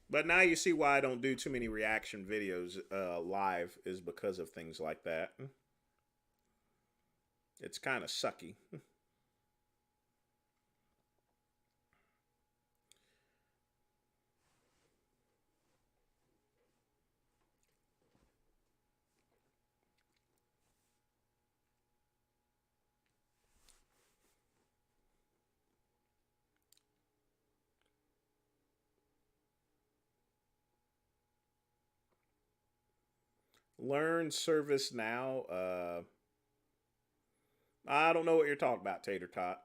But now you see why I don't do too many reaction videos live, is because of things like that. It's kind of sucky. Learn service now. I don't know what you're talking about, Tater Tot.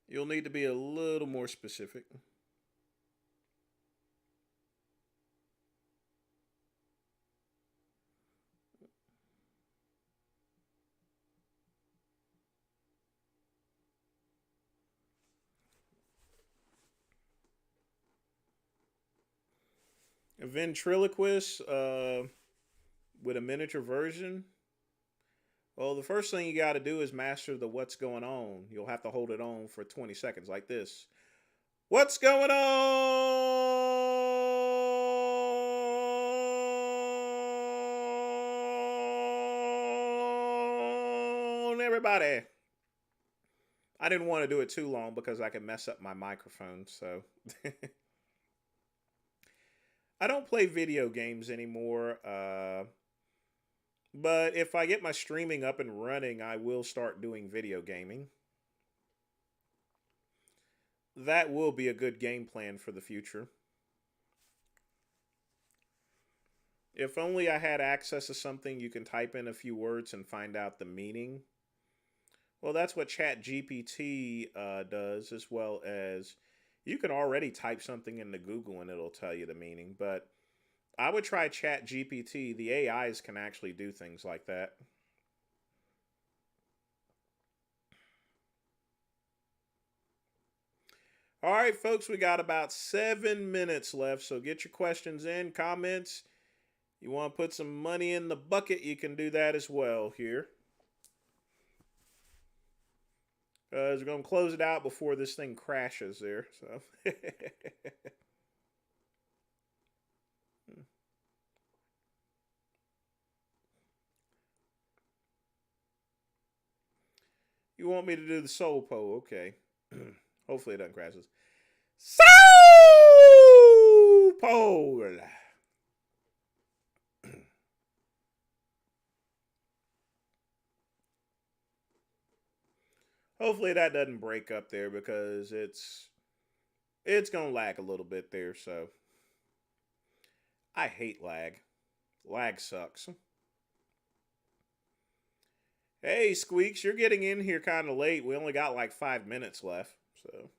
You'll need to be a little more specific. A ventriloquist with a miniature version. Well, the first thing you got to do is master the what's going on. You'll have to hold it on for 20 seconds like this. What's going on, everybody? I didn't want to do it too long because I could mess up my microphone, so. I don't play video games anymore, but if I get my streaming up and running, I will start doing video gaming. That will be a good game plan for the future. If only I had access to something you can type in a few words and find out the meaning. Well, that's what ChatGPT does, as well as you can already type something into Google and it'll tell you the meaning. But I would try ChatGPT. The AIs can actually do things like that. All right, folks, we got about 7 minutes left, so get your questions in, comments. You want to put some money in the bucket, you can do that as well here. We're going to close it out before this thing crashes there. So. You want me to do the soul pole? Okay. Hopefully it doesn't crash. Soul pole. Hopefully that doesn't break up there because it's going to lag a little bit there, so. I hate lag. Lag sucks. Hey, Squeaks, you're getting in here kind of late. We only got like 5 minutes left, so.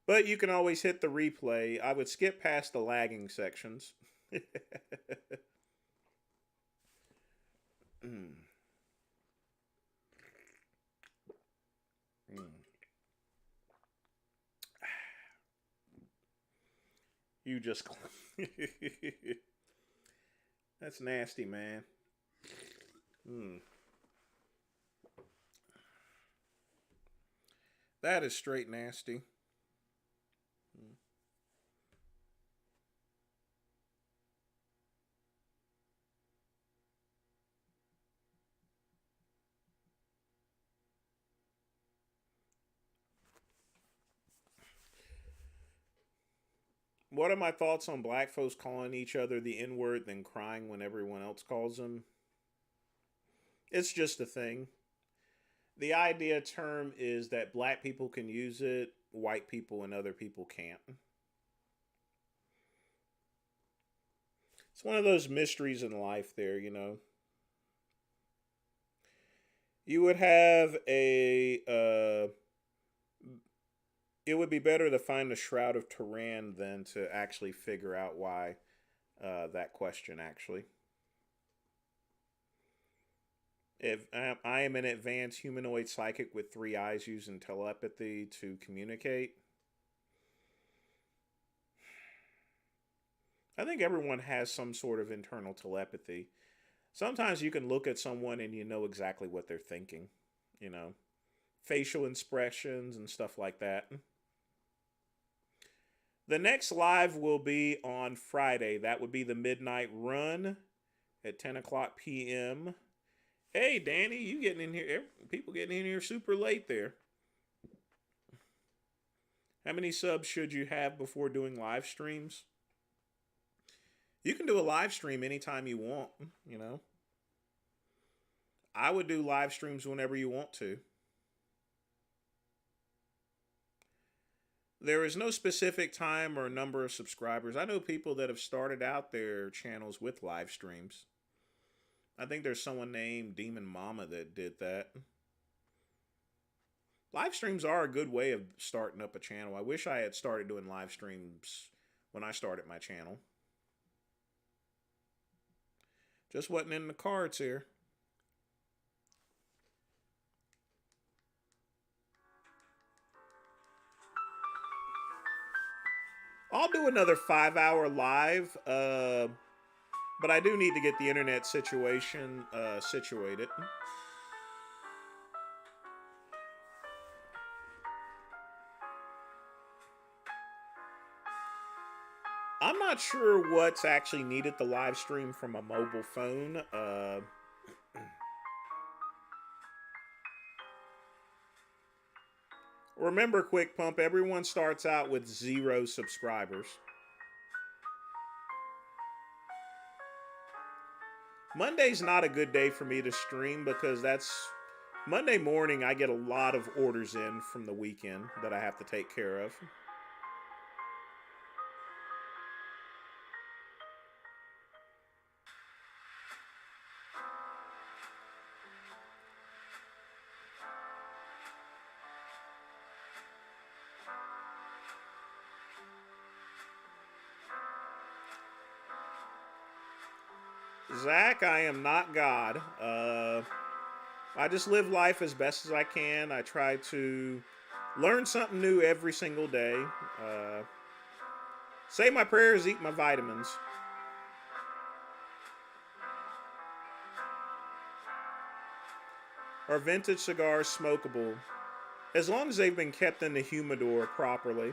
But you can always hit the replay. I would skip past the lagging sections. You just. That's nasty, man. That is straight nasty. What are my thoughts on black folks calling each other the N-word, then crying when everyone else calls them? It's just a thing. The idea term is that black people can use it, white people and other people can't. It's one of those mysteries in life there, you know. You would have it would be better to find the Shroud of Turin than to actually figure out why that question actually. If I am an advanced humanoid psychic with 3 eyes using telepathy to communicate. I think everyone has some sort of internal telepathy. Sometimes you can look at someone and you know exactly what they're thinking, you know, facial expressions and stuff like that. The next live will be on Friday. That would be the midnight run at 10 o'clock p.m. Hey, Danny, you getting in here? People getting in here super late there. How many subs should you have before doing live streams? You can do a live stream anytime you want, you know. I would do live streams whenever you want to. There is no specific time or number of subscribers. I know people that have started out their channels with live streams. I think there's someone named Demon Mama that did that. Live streams are a good way of starting up a channel. I wish I had started doing live streams when I started my channel. Just wasn't in the cards here. I'll do another 5-hour live, but I do need to get the internet situation situated. I'm not sure what's actually needed to live stream from a mobile phone. Remember, Quick Pump, everyone starts out with 0 subscribers. Monday's not a good day for me to stream because that's Monday morning. I get a lot of orders in from the weekend that I have to take care of. Zach, I am not God. I just live life as best as I can. I try to learn something new every single day. Say my prayers, eat my vitamins. Are vintage cigars smokable? As long as they've been kept in the humidor properly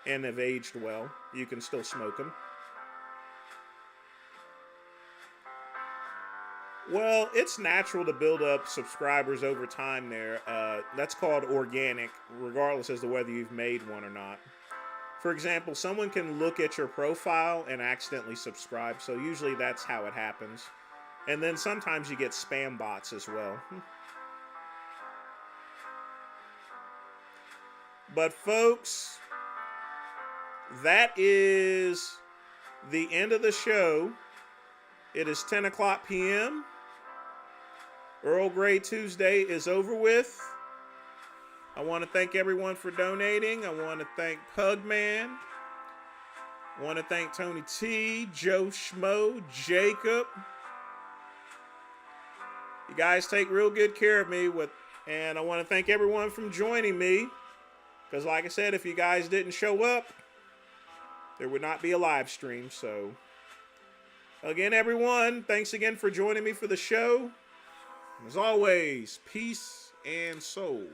and have aged well, you can still smoke them. Well, it's natural to build up subscribers over time there. That's called organic, regardless as to whether you've made one or not. For example, someone can look at your profile and accidentally subscribe, so usually that's how it happens. And then sometimes you get spam bots as well. But folks, that is the end of the show. It is 10 o'clock p.m. Earl Grey Tuesday is over with. I want to thank everyone for donating. I want to thank Pugman. I want to thank Tony T, Joe Schmo, Jacob. You guys take real good care of me. And I want to thank everyone for joining me. Because like I said, if you guys didn't show up, there would not be a live stream. So, again, everyone, thanks again for joining me for the show. As always, peace and soul.